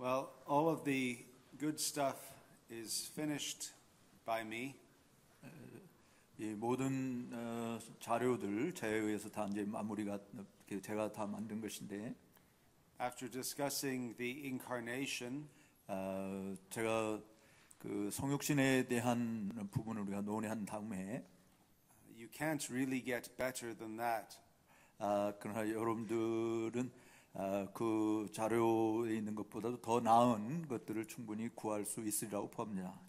Well, all of the good stuff is finished by me. 이 모든 자료들 제에 의해서 다 이제 마무리가 제가 다 만든 것인데 After discussing the incarnation, 제가 그 성육신에 대한 부분을 우리가 논의한 다음에 you can't really get better than that. 그러나 여러분들은 그 자료에 있는 것보다도 더 나은 것들을 충분히 구할 수 있으리라고 봅니다.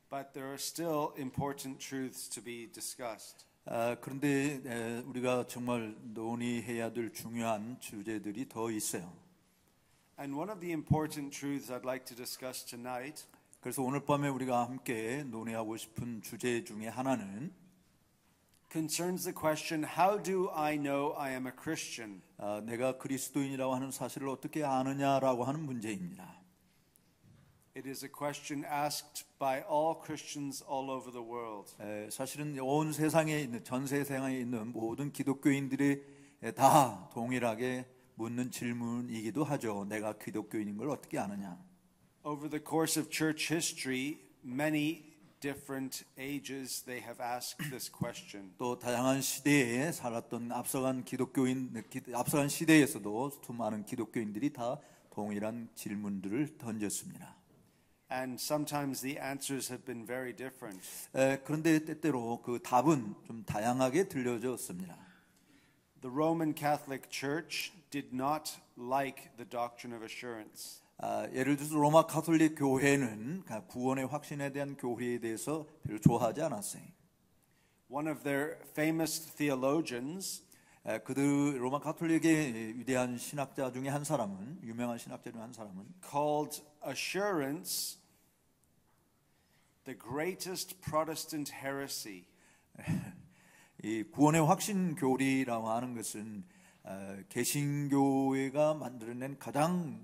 But there are still important truths to be discussed. 그런데 우리가 정말 논의해야 될 중요한 주제들이 더 있어요. And one of the important truths I'd like to discuss tonight 그래서 오늘 밤에 우리가 함께 논의하고 싶은 주제 중에 하나는 concerns the question, how do I know I am a Christian? 내가 그리스도인이라고 하는 사실을 어떻게 아느냐라고 하는 문제입니다. It is a question asked by all Christians all over the world. 사실은 온 세상에 있는 전 세상에 있는 모든 기독교인들이 다 동일하게 묻는 질문이기도 하죠. 내가 기독교인인 걸 어떻게 아느냐? Over the course of church history, many different ages they have asked this question. 또 다양한 시대에 살았던 앞서간 시대에서도 수많은 기독교인들이 다 동일한 질문들을 던졌습니다. And sometimes the answers have been very different. 그런데 때때로 그 답은 좀 다양하게 들려졌습니다. The Roman Catholic Church did not like the doctrine of assurance. 예를 들어서 로마 가톨릭 교회는 구원의 확신에 대한 교리에 대해서 별로 좋아하지 않았어요. One of their famous theologians, 그들 로마 가톨릭의 위대한 신학자 중에 한 사람은 유명한 신학자 중에 한 사람은 called assurance the greatest Protestant heresy. 이 구원의 확신 교리라고 하는 것은 개신교회가 만들어낸 가장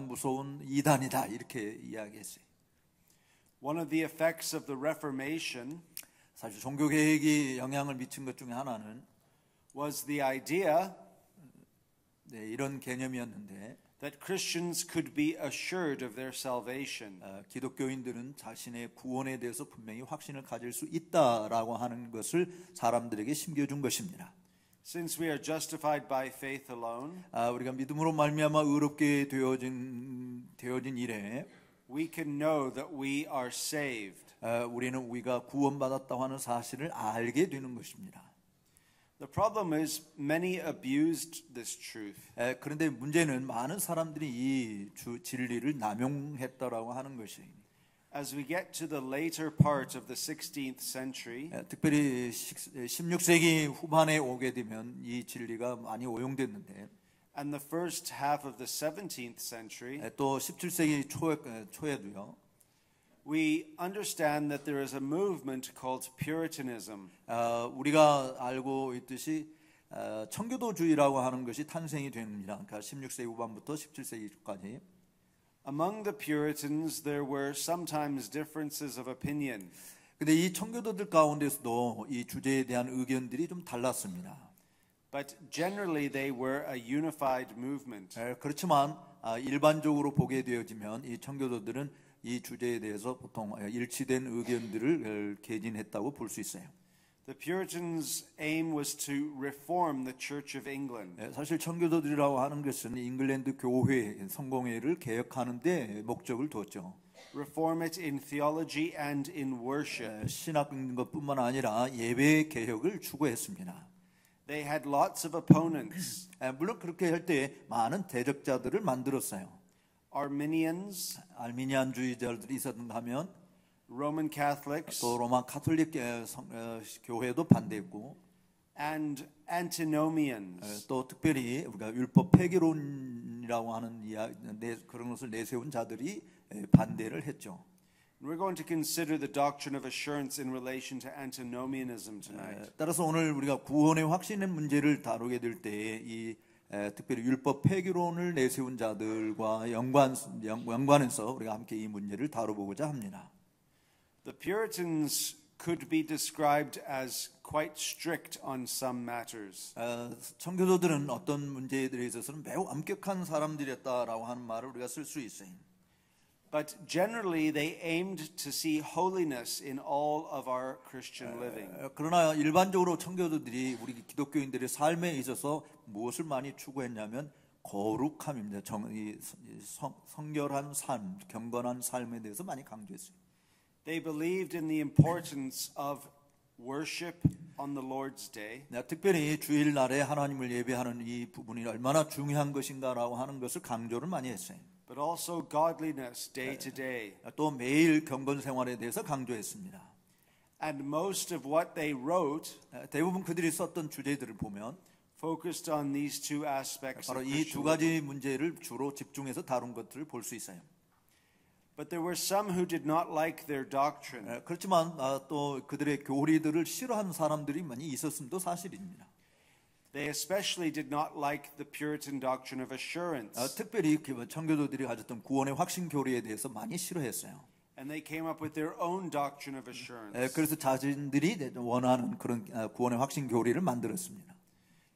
무서운 이단이다 이렇게 이야기했어요. One of the effects of the Reformation 사실 종교 개혁이 영향을 미친 것 중에 하나는 was the idea 이런 개념이었는데 that Christians could be assured of their salvation. 기독교인들은 자신의 구원에 대해서 분명히 확신을 가질 수 있다라고 하는 것을 사람들에게 심겨준 것입니다. Since we are justified by faith alone, 우리가 믿음으로 말미암아 의롭게 되어진 이래 we can know that we are saved. 우리는 우리가 구원받았다고 하는 사실을 알게 되는 것입니다. The problem is many abused this truth. 그런데 문제는 많은 사람들이 이 진리를 남용했다라고 하는 것이에요. As we get to the later part of the 16th century, 특별히 16세기 후반에 오게 되면 이 진리가 많이 오용됐는데 and the first half of the 17th century, 또 17세기 초에도요. we understand that there is a movement called Puritanism. 우리가 알고 있듯이 청교도주의라고 하는 것이 탄생이 됩니다. 그러니까 16세기 후반부터 17세기까지. Among the Puritans, there were sometimes differences of opinion. 근데 이 청교도들 가운데서도 이 주제에 대한 의견들이 좀 달랐습니다. But generally, they were a unified movement. 그렇지만 일반적으로 보게 되어지면 이 청교도들은 이 주제에 대해서 보통 일치된 의견들을 개진했다고 볼 수 있어요. The Puritans' aim was to reform the Church of England. 사실 청교도들이라고 하는 것은 잉글랜드 교회 성공회를 개혁하는 데 목적을 두었죠. Reform it in theology and in worship. 신학인 것뿐만 아니라 예배 개혁을 추구했습니다. They had lots of opponents. 물론 그렇게 할 때 많은 대적자들을 만들었어요. Arminians, 알미니안주의자들이 있었는가 하면 Roman Catholics, 또 로마 가톨릭 교회도 반대했고 and Antinomians. 또 특별히 우리가 율법 폐기론이라고 하는 그런 것을 내세운 자들이 반대를 했죠. We're going to consider the doctrine of assurance in relation to antinomianism tonight. 따라서 오늘 우리가 구원의 확신의 문제를 다루게 될 때 이 특별히 율법 폐기론을 내세운 자들과 연관해서 우리가 함께 이 문제를 다뤄보고자 합니다. The Puritans could be described as quite strict on some matters. 청교도들은 어떤 문제들에 있어서는 매우 엄격한 사람들이었다라고 하는 말을 우리가 쓸 수 있어요. But generally they aimed to see holiness in all of our Christian living. 그러나 일반적으로 청교도들이 우리 기독교인들의 삶에 있어서 무엇을 많이 추구했냐면 거룩함입니다. 성결한 삶, 경건한 삶에 대해서 많이 강조했어요. They believed in the importance of worship on the Lord's Day. 특별히 주일날에 하나님을 예배하는 이 부분이 얼마나 중요한 것인가라고 하는 것을 강조를 많이 했어요. But also godliness day to day. 또 매일 경건 생활에 대해서 강조했습니다. And most of what they wrote 대부분 그들이 썼던 주제들을 보면 focused on these two aspects 바로 of 이 두 Christian 가지 living. 문제를 주로 집중해서 다룬 것들을 볼 수 있어요. But there were some who did not like their doctrine. 그렇지만 또 그들의 교리들을 싫어하는 사람들이 많이 있었음도 사실입니다. They especially did not like the Puritan doctrine of assurance. 특별히 청교도들이 가졌던 구원의 확신 교리에 대해서 많이 싫어했어요. And they came up with their own doctrine of assurance. 그래서 자신들이 원하는 그런 구원의 확신 교리를 만들었습니다.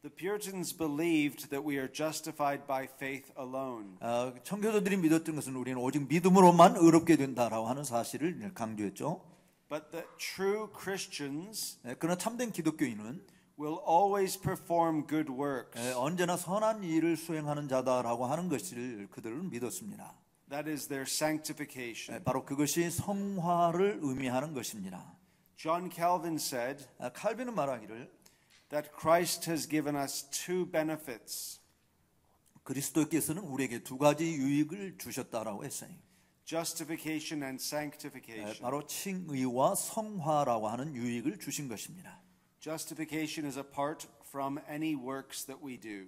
The Puritans believed that we are justified by faith alone. 청교도들이 믿었던 것은 우리는 오직 믿음으로만 의롭게 된다라고 하는 사실을 강조했죠. But the true Christians 그러나 참된 기독교인은 will always perform good works. 언제나 선한 일을 수행하는 자다라고 하는 것을 그들은 믿었습니다. That is their sanctification. 바로 그것이 성화를 의미하는 것입니다. John Calvin said 칼빈은 말하기를 that Christ has given us two benefits. 그리스도께서는 우리에게 두 가지 유익을 주셨다라고 했어요. Justification and sanctification. 바로 칭의와 성화라고 하는 유익을 주신 것입니다. Justification is apart from any works that we do.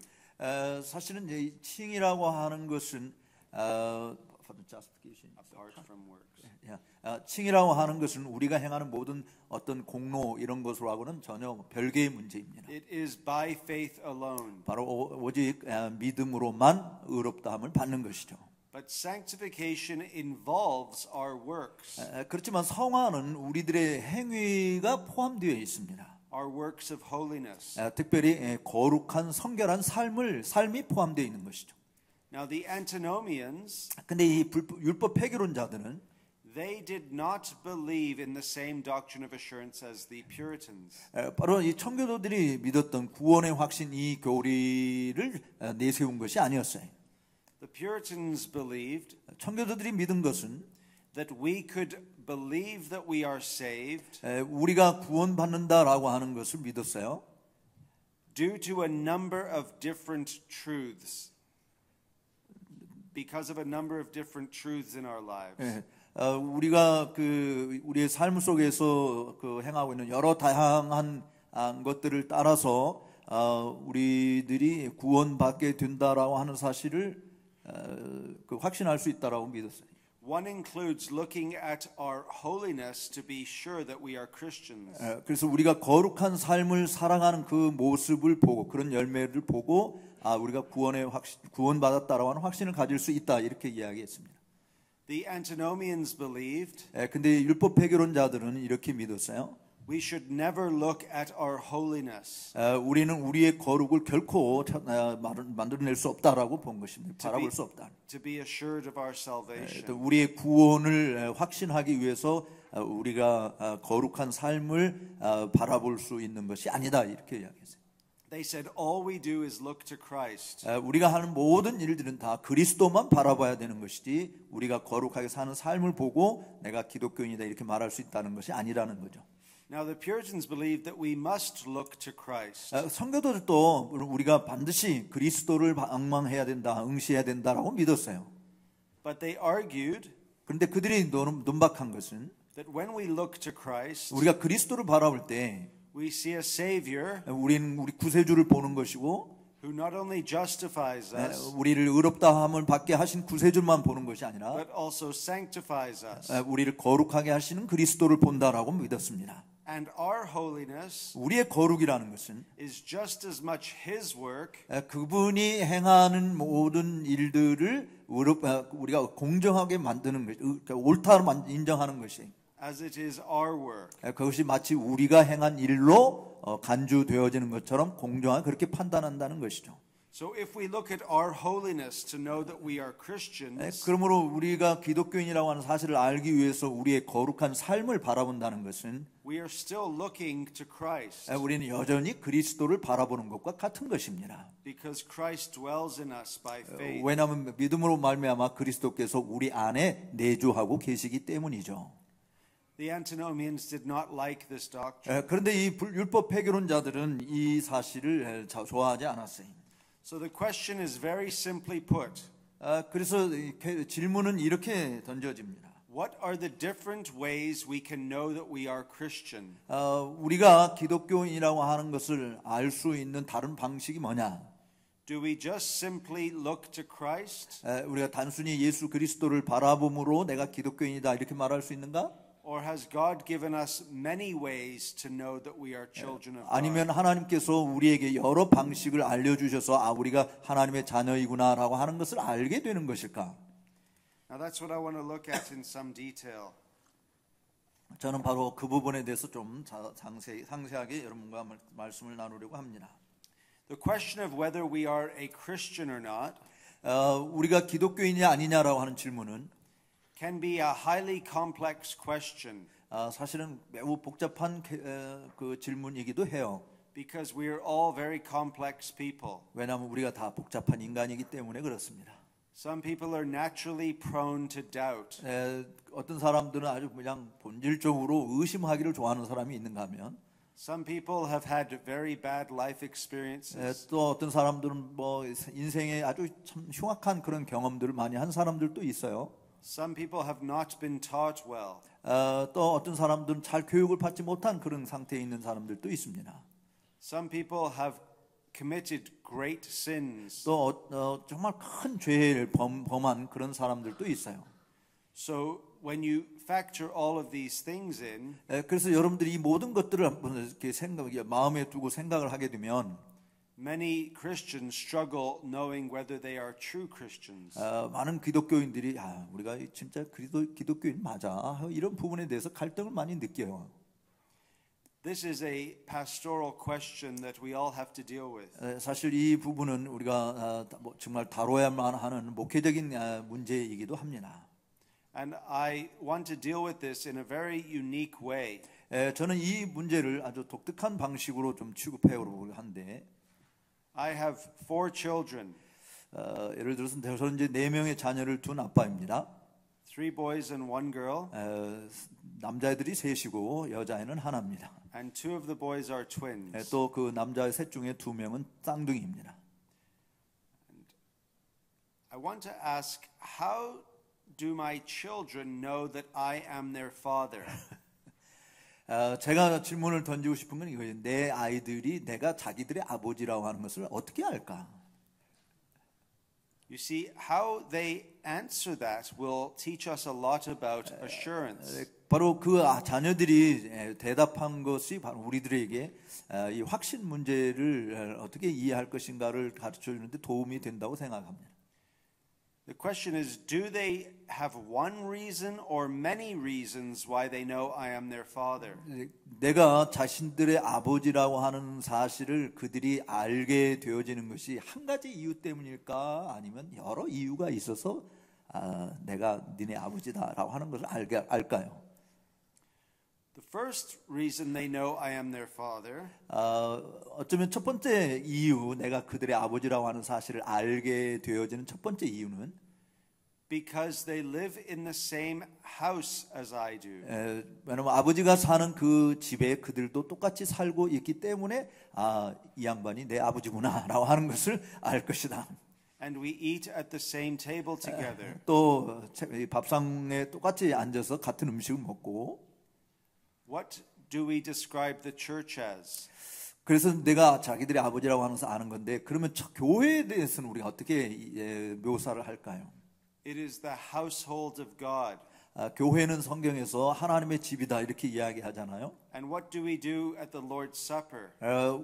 사실은 이 칭의라고 하는 것은 Apart from works. 칭의라고 하는 것은 우리가 행하는 모든 어떤 공로 이런 것으로하고는 전혀 별개의 문제입니다. It is by faith alone. 바로 오직 믿음으로만 의롭다함을 받는 것이죠. But sanctification involves our works. 그렇지만 성화는 우리들의 행위가 포함되어 있습니다. Our works of holiness. 특별히 거룩한 성결한 삶이 포함되어 있는 것이죠. Now the antinomians, 근데 이 율법 폐기론자들은 they did not believe in the same doctrine of assurance as the Puritans. 바로 이 청교도들이 믿었던 구원의 확신 이 교리를 내세운 것이 아니었어요. The Puritans believed 청교도들이 믿은 것은 that we could believe that we are saved 우리가 구원받는다라고 하는 것을 믿었어요. due to a number of different truths. Because of a number of different truths in our lives. 우리가 우리의 삶 속에서 행하고 있는 여러 다양한 것들을 따라서 우리들이 구원받게 된다라고 하는 사실을 확신할 수 있다라고 믿었어요. One includes looking at our holiness to be sure that we are Christians. 그래서 우리가 거룩한 삶을 살아가는 그 모습을 보고 그런 열매를 보고 우리가 구원받았다라고 하는 확신을 가질 수 있다 이렇게 이야기했습니다. The antinomians believed 근데 율법 폐기론자들은 이렇게 믿었어요. we should never look at our holiness. 우리는 우리의 거룩을 결코 만들어낼 수 없다라고 본 것입니다. 바라볼 수 없다. To be assured of our salvation. 우리의 구원을 확신하기 위해서 우리가 거룩한 삶을 바라볼 수 있는 것이 아니다 이렇게 이야기했어요. They said all we do is look to Christ. 우리가 하는 모든 일들은 다 그리스도만 바라봐야 되는 것이지 우리가 거룩하게 사는 삶을 보고 내가 기독교인이다 이렇게 말할 수 있다는 것이 아니라는 거죠. Now the Puritans believed that we must look to Christ. 성교도들도 우리가 반드시 그리스도를 방망해야 된다, 응시해야 된다라고 믿었어요. But they argued 그런데 그들이 논박한 것은 that when we look to Christ, 우리가 그리스도를 바라볼 때 we see a Savior 우리는 우리 구세주를 보는 것이고 who not only justifies us, 우리를 의롭다함을 받게 하신 구세주만 보는 것이 아니라 but also sanctifies us. 우리를 거룩하게 하시는 그리스도를 본다라고 믿었습니다. And our holiness 우리의 거룩이라는 것은 is just as much His work 그분이 행하는 모든 일들을 우리가 공정하게 만드는 것, 옳다로 인정하는 것이 as it is our work. 그것이 마치 우리가 행한 일로 간주되어지는 것처럼 공정하게 그렇게 판단한다는 것이죠. So if we look at our holiness to know that we are Christians, 그러므로 우리가 기독교인이라고 하는 사실을 알기 위해서 우리의 거룩한 삶을 바라본다는 것은 we are still looking to Christ 우리는 여전히 그리스도를 바라보는 것과 같은 것입니다. because Christ dwells in us by faith. 왜냐하면 믿음으로 말미암아 그리스도께서 우리 안에 내주하고 계시기 때문이죠. The antinomians did not like this doctrine. 그런데 이 율법 폐교론자들은 이 사실을 좋아하지 않았어요. So the question is very simply put. 그래서 질문은 이렇게 던져집니다. What are the different ways we can know that we are Christian? 우리가 기독교인이라고 하는 것을 알 수 있는 다른 방식이 뭐냐? Do we just simply look to Christ? 우리가 단순히 예수 그리스도를 바라봄으로 내가 기독교인이다 이렇게 말할 수 있는가? Or has God given us many ways to know that we are children of God? 아니면 하나님께서 우리에게 여러 방식을 알려주셔서 우리가 하나님의 자녀이구나라고 하는 것을 알게 되는 것일까? Now that's what I want to look at in some detail. 저는 바로 그 부분에 대해서 좀 상세하게 여러분과 말씀을 나누려고 합니다. The question of whether we are a Christian or not 우리가 기독교인이 아니냐라고 하는 질문은 can be a highly complex question. 사실은 매우 복잡한 그 질문이기도 해요. Because we are all very complex people. 왜냐하면 우리가 다 복잡한 인간이기 때문에 그렇습니다. Some people are naturally prone to doubt. 어떤 사람들은 아주 그냥 본질적으로 의심하기를 좋아하는 사람이 있는가 하면 Some people have had very bad life experiences. 또 어떤 사람들은 뭐 인생에 아주 참 흉악한 그런 경험들을 많이 한 사람들도 있어요. Some people have not been taught well. 또 어떤 사람들은 잘 교육을 받지 못한 그런 상태에 있는 사람들도 있습니다. Some people have committed great sins. 또 정말 큰 죄를 범한 그런 사람들도 있어요. So when you factor all of these things in, 그래서 여러분들이 이 모든 것들을 한번 이렇게 마음에 두고 생각을 하게 되면 many Christians struggle knowing whether they are true Christians. 많은 기독교인들이 우리가 진짜 기독교인 맞아 이런 부분에 대해서 갈등을 많이 느껴요. This is a pastoral question that we all have to deal with. 사실 이 부분은 우리가 정말 다뤄야만 하는 목회적인 문제이기도 합니다. And I want to deal with this in a very unique way. 저는 이 문제를 아주 독특한 방식으로 좀 취급해오려고 하는데 I have 4 children. 예를 들어서 저는 이제 4명의 자녀를 둔 아빠입니다. 3 boys and 1 girl. 남자애들이 셋이고 여자애는 하나입니다. And 2 of the boys are twins. 또 그 남자애 셋 중에 2명은 쌍둥이입니다. I want to ask, how do my children know that I am their father? 제가 질문을 던지고 싶은 건 이거예요. 내 아이들이 내가 자기들의 아버지라고 하는 것을 어떻게 알까? You see, how they answer that will teach us a lot about assurance. 바로 그 자녀들이 대답한 것이 바로 우리들에게 이 확신 문제를 어떻게 이해할 것인가를 가르쳐 주는데 도움이 된다고 생각합니다. The question is, do they have one reason or many reasons why they know I am their father? 내가 자신들의 아버지라고 하는 사실을 그들이 알게 되어지는 것이 한 가지 이유 때문일까? 아니면 여러 이유가 있어서 내가 니네 아버지다라고 하는 것을 알까요? The first reason they know I am their father 어쩌면 첫 번째 이유, 내가 그들의 아버지라고 하는 사실을 알게 되어지는 첫 번째 이유는 because they live in the same house as I do. 왜냐면 아버지가 사는 그 집에 그들도 똑같이 살고 있기 때문에 이 양반이 내 아버지구나라고 하는 것을 알 것이다. And we eat at the same table together. 또 밥상에 똑같이 앉아서 같은 음식을 먹고 What do we describe the church as? 그래서 내가 자기들의 아버지라고 하면서 아는 건데 그러면 교회에 대해서는 우리가 어떻게 묘사를 할까요? It is the household of God. 교회는 성경에서 하나님의 집이다 이렇게 이야기하잖아요. And what do we do at the Lord's Supper?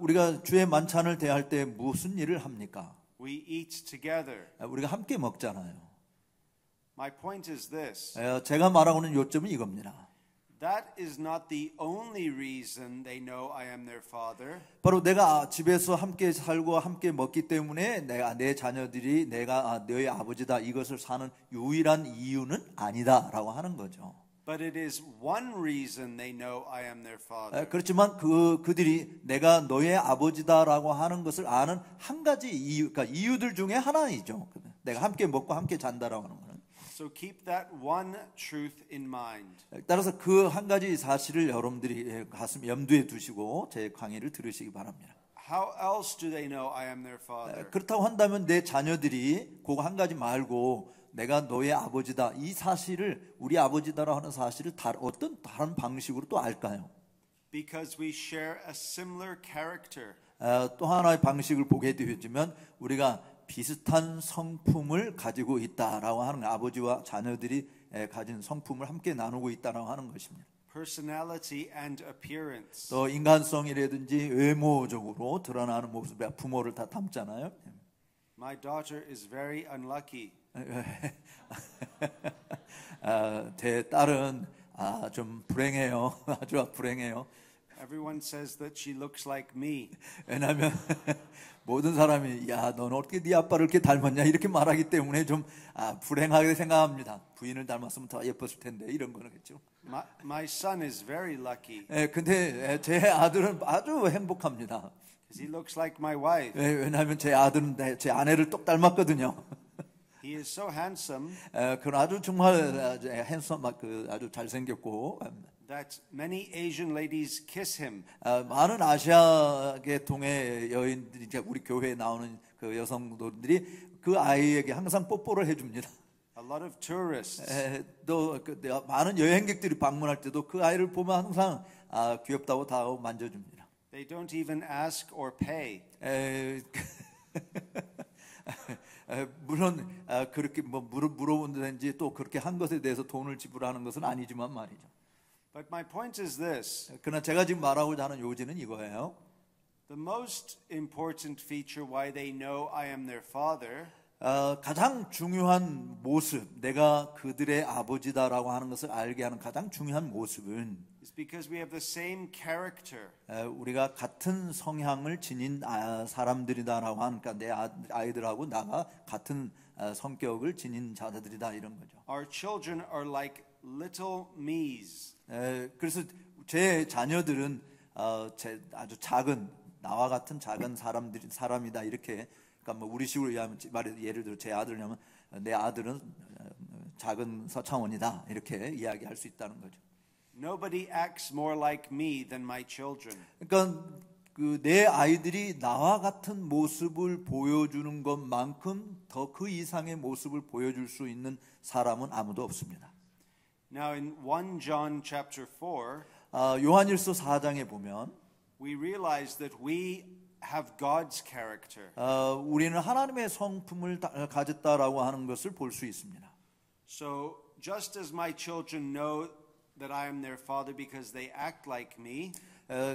우리가 주의 만찬을 대할 때 무슨 일을 합니까? We eat together. 우리가 함께 먹잖아요. My point is this. 제가 말하고는 요점은 이겁니다. That is not the only reason they know I am their father. 바로 내가 집에서 함께 살고 함께 먹기 때문에 내 자녀들이 내가 너의 아버지다 이것을 사는 유일한 이유는 아니다라고 하는 거죠. But it is one reason they know I am their father. 그렇지만 그들이 내가 너의 아버지다라고 하는 것을 아는 한 가지 이유, 그러니까 이유들 중에 하나이죠. 내가 함께 먹고 함께 잔다라고 하는 거는. So keep that one truth in mind. 따라서 그 한 가지 사실을 여러분들이 가슴 염두에 두시고 제 강의를 들으시기 바랍니다. How else do they know I am their father? 그렇다고 한다면 내 자녀들이 그거 한 가지 말고 내가 너의 아버지다 이 사실을 우리 아버지다라고 하는 사실을 어떤 다른 방식으로 또 알까요? Because we share a similar character. 또 하나의 방식을 보게 되었지만 우리가 비슷한 성품을 가지고 있다라고 하는 아버지와 자녀들이 가진 성품을 함께 나누고 있다라고 하는 것입니다. Personality and appearance. 또 인간성이라든지 외모적으로 드러나는 모습에 부모를 다 닮잖아요. My daughter is very unlucky. 제 딸은 좀 불행해요. 아주 불행해요. Everyone says that she looks like me. 왜냐하면 모든 사람이 야, 너는 어떻게 네 아빠를 이렇게 닮았냐 이렇게 말하기 때문에 좀 불행하게 생각합니다. 부인을 닮았으면 더 예뻤을 텐데 이런 거겠죠. My son is very lucky. 근데 제 아들은 아주 행복합니다. Because he looks like my wife. 왜냐하면 제 아들은 제 아내를 똑 닮았거든요. He is so handsome. 그건 아주 정말 핸섬 아주 잘생겼고. That many Asian ladies kiss him. 많은 아시아 계통의 여인들이 우리 교회에 나오는 그 여성들이 그 아이에게 항상 뽀뽀를 해줍니다. A lot of tourists. 또 많은 여행객들이 방문할 때도 그 아이를 보면 항상 귀엽다고 다 만져줍니다. They don't even ask or pay. 물론 그렇게 뭐 물어본다든지 또 그렇게 한 것에 대해서 돈을 지불하는 것은 아니지만 말이죠. But my point is this. 그러나 제가 지금 말하고자 하는 요지는 이거예요. The most important feature why they know I am their father 가장 중요한 모습, 내가 그들의 아버지다라고 하는 것을 알게 하는 가장 중요한 모습은 is because we have the same character. 우리가 같은 성향을 지닌 사람들이다라고 하니까 내 아이들하고 나가 같은 성격을 지닌 자들이다 이런 거죠. Our children are like little me's. 그래서 제 자녀들은 아주 작은 나와 같은 작은 사람이다 이렇게 그러니까 뭐 우리식으로 예를 들어 제 아들이라면 내 아들은 작은 서창원이다 이렇게 이야기할 수 있다는 거죠. Nobody acts more like me than my children. 그러니까 내 아이들이 나와 같은 모습을 보여주는 것만큼 더 그 이상의 모습을 보여줄 수 있는 사람은 아무도 없습니다. Now in 1 John chapter 4, 요한일서 4장에 보면 we realize that we have God's character. 우리는 하나님의 성품을 가졌다라고 하는 것을 볼 수 있습니다. So just as my children know that I am their father because they act like me,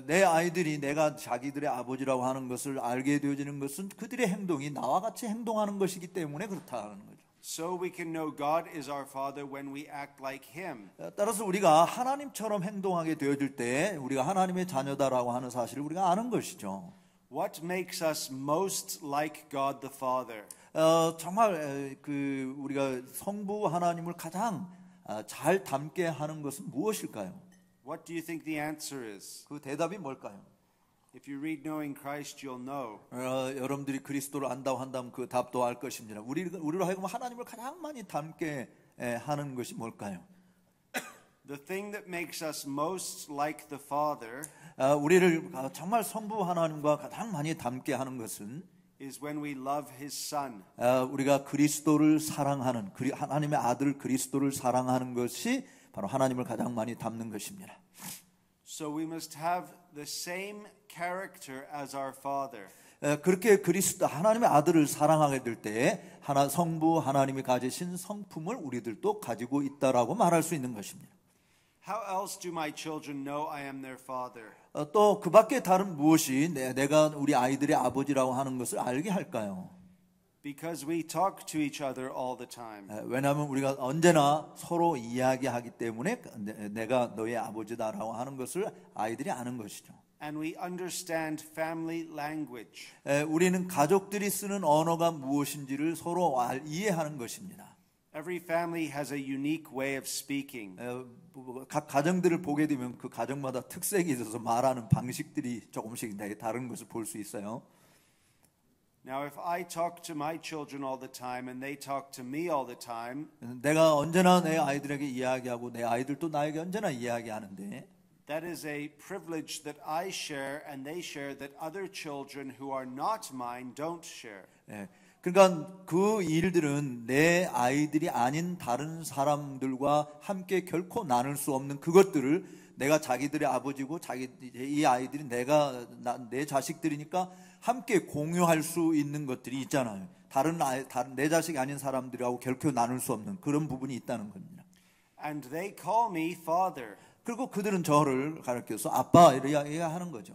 내 아이들이 내가 자기들의 아버지라고 하는 것을 알게 되어지는 것은 그들의 행동이 나와 같이 행동하는 것이기 때문에 그렇다는 거죠. so we can know God is our father when we act like him. 따라서 우리가 하나님처럼 행동하게 되어질 때 우리가 하나님의 자녀다라고 하는 사실을 우리가 아는 것이죠. What makes us most like God the Father? 정말 우리가 성부 하나님을 가장 잘 닮게 하는 것은 무엇일까요? What do you think the answer is? 그 대답이 뭘까요? If you read Knowing Christ, you'll know. 여러분들이 그리스도를 안다고 한다면 그 답도 알 것입니다. 우리로 하여금 하나님을 가장 많이 닮게 하는 것이 뭘까요? The thing that makes us most like the Father 우리를 정말 성부 하나님과 가장 많이 닮게 하는 것은 is when we love His Son. 우리가 그리스도를 사랑하는 하나님의 아들 그리스도를 사랑하는 것이 바로 하나님을 가장 많이 닮는 것입니다. So we must have the same character as our Father. 그렇게 그리스도 하나님의 아들을 사랑하게 될 때 성부 하나님이 가지신 성품을 우리들도 가지고 있다라고 말할 수 있는 것입니다. How else do my children know I am their father? 또 그 밖에 다른 무엇이 내가 우리 아이들의 아버지라고 하는 것을 알게 할까요? Because we talk to each other all the time. 왜냐하면 우리가 언제나 서로 이야기하기 때문에 내가 너의 아버지다라고 하는 것을 아이들이 아는 것이죠. And we understand family language. 우리는 가족들이 쓰는 언어가 무엇인지를 서로 이해하는 것입니다. Every family has a unique way of speaking. 각 가정들을 보게 되면 그 가정마다 특색이 있어서 말하는 방식들이 조금씩 다른 것을 볼 수 있어요. Now, if I talk to my children all the time and they talk to me all the time, 내가 언제나 내 아이들에게 이야기하고 내 아이들도 나에게 언제나 이야기하는데 that is a privilege that I share and they share that other children who are not mine don't share. 그러니까 그 일들은 내 아이들이 아닌 다른 사람들과 함께 결코 나눌 수 없는 그것들을 내가 자기들의 아버지고 이 아이들이 내 자식들이니까 함께 공유할 수 있는 것들이 있잖아요. 다른 내 자식이 아닌 사람들하고 결코 나눌 수 없는 그런 부분이 있다는 겁니다. And they call me father. 그리고 그들은 저를 가르쳐서 아빠 이렇게 하는 거죠.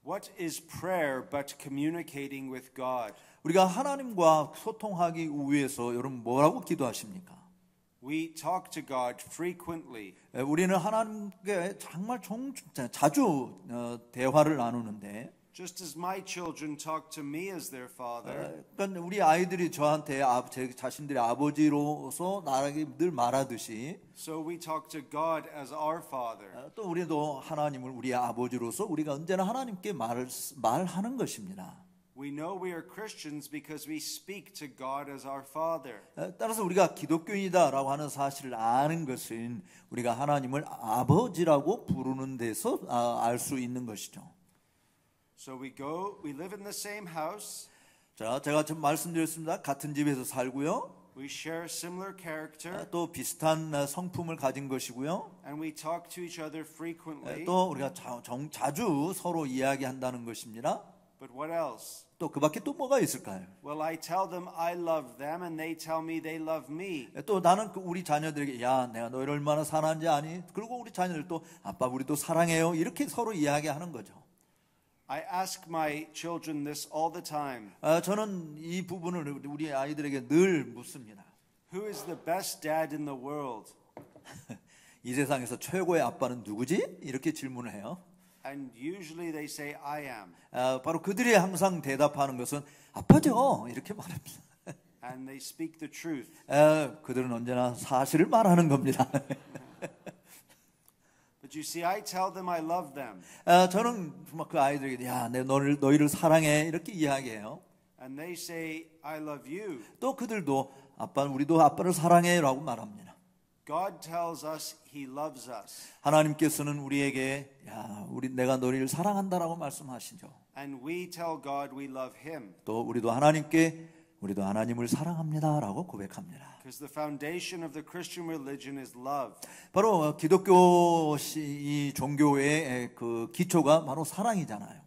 What is prayer but communicating with God? 우리가 하나님과 소통하기 위해서 여러분 뭐라고 기도하십니까? We talk to God frequently. 우리는 하나님께 정말 자주 대화를 나누는데 Just as my children talk to me as their father. 그러니까 우리 아이들이 저한테 제 자신들의 아버지로서 나에게 늘 말하듯이 So we talk to God as our father. 또 우리도 하나님을 우리의 아버지로서 우리가 언제나 하나님께 말하는 것입니다. We know we are Christians because we speak to God as our father. 따라서 우리가 기독교인이다라고 하는 사실을 아는 것은 우리가 하나님을 아버지라고 부르는 데서 알 수 있는 것이죠. So we live in the same house. 자, 제가 좀 말씀드렸습니다. 같은 집에서 살고요. We share similar character. 또 비슷한 성품을 가진 것이고요. And we talk to each other frequently. 또 우리가 자주 서로 이야기한다는 것입니다. But what else? 또 그밖에 또 뭐가 있을까요? Well, I tell them I love them and they tell me they love me. 또 나는 우리 자녀들에게 야, 내가 너희를 얼마나 사랑하는지 아니? 그리고 우리 자녀들도 아빠 우리도 사랑해요. 이렇게 서로 이야기하는 거죠. I ask my children this all the time. 저는 이 부분을 우리 아이들에게 늘 묻습니다. Who is the best dad in the world? 이 세상에서 최고의 아빠는 누구지? 이렇게 질문을 해요. And usually they say I am. 바로 그들이 항상 대답하는 것은 아빠죠. 이렇게 말합니다. And they speak the truth. 그들은 언제나 사실을 말하는 겁니다. But you see, I tell them I love them. 저는 그 아이들에게 야, 내 너희를 사랑해 이렇게 이야기해요. And they say I love you. 또 그들도 우리도 아빠를 사랑해라고 말합니다. God tells us He loves us. 하나님께서는 우리에게 내가 너희를 사랑한다라고 말씀하시죠. And we tell God we love Him. 또 우리도 하나님을 사랑합니다라고 고백합니다. Because the foundation of the Christian religion is love. 바로 기독교 이 종교의 그 기초가 바로 사랑이잖아요.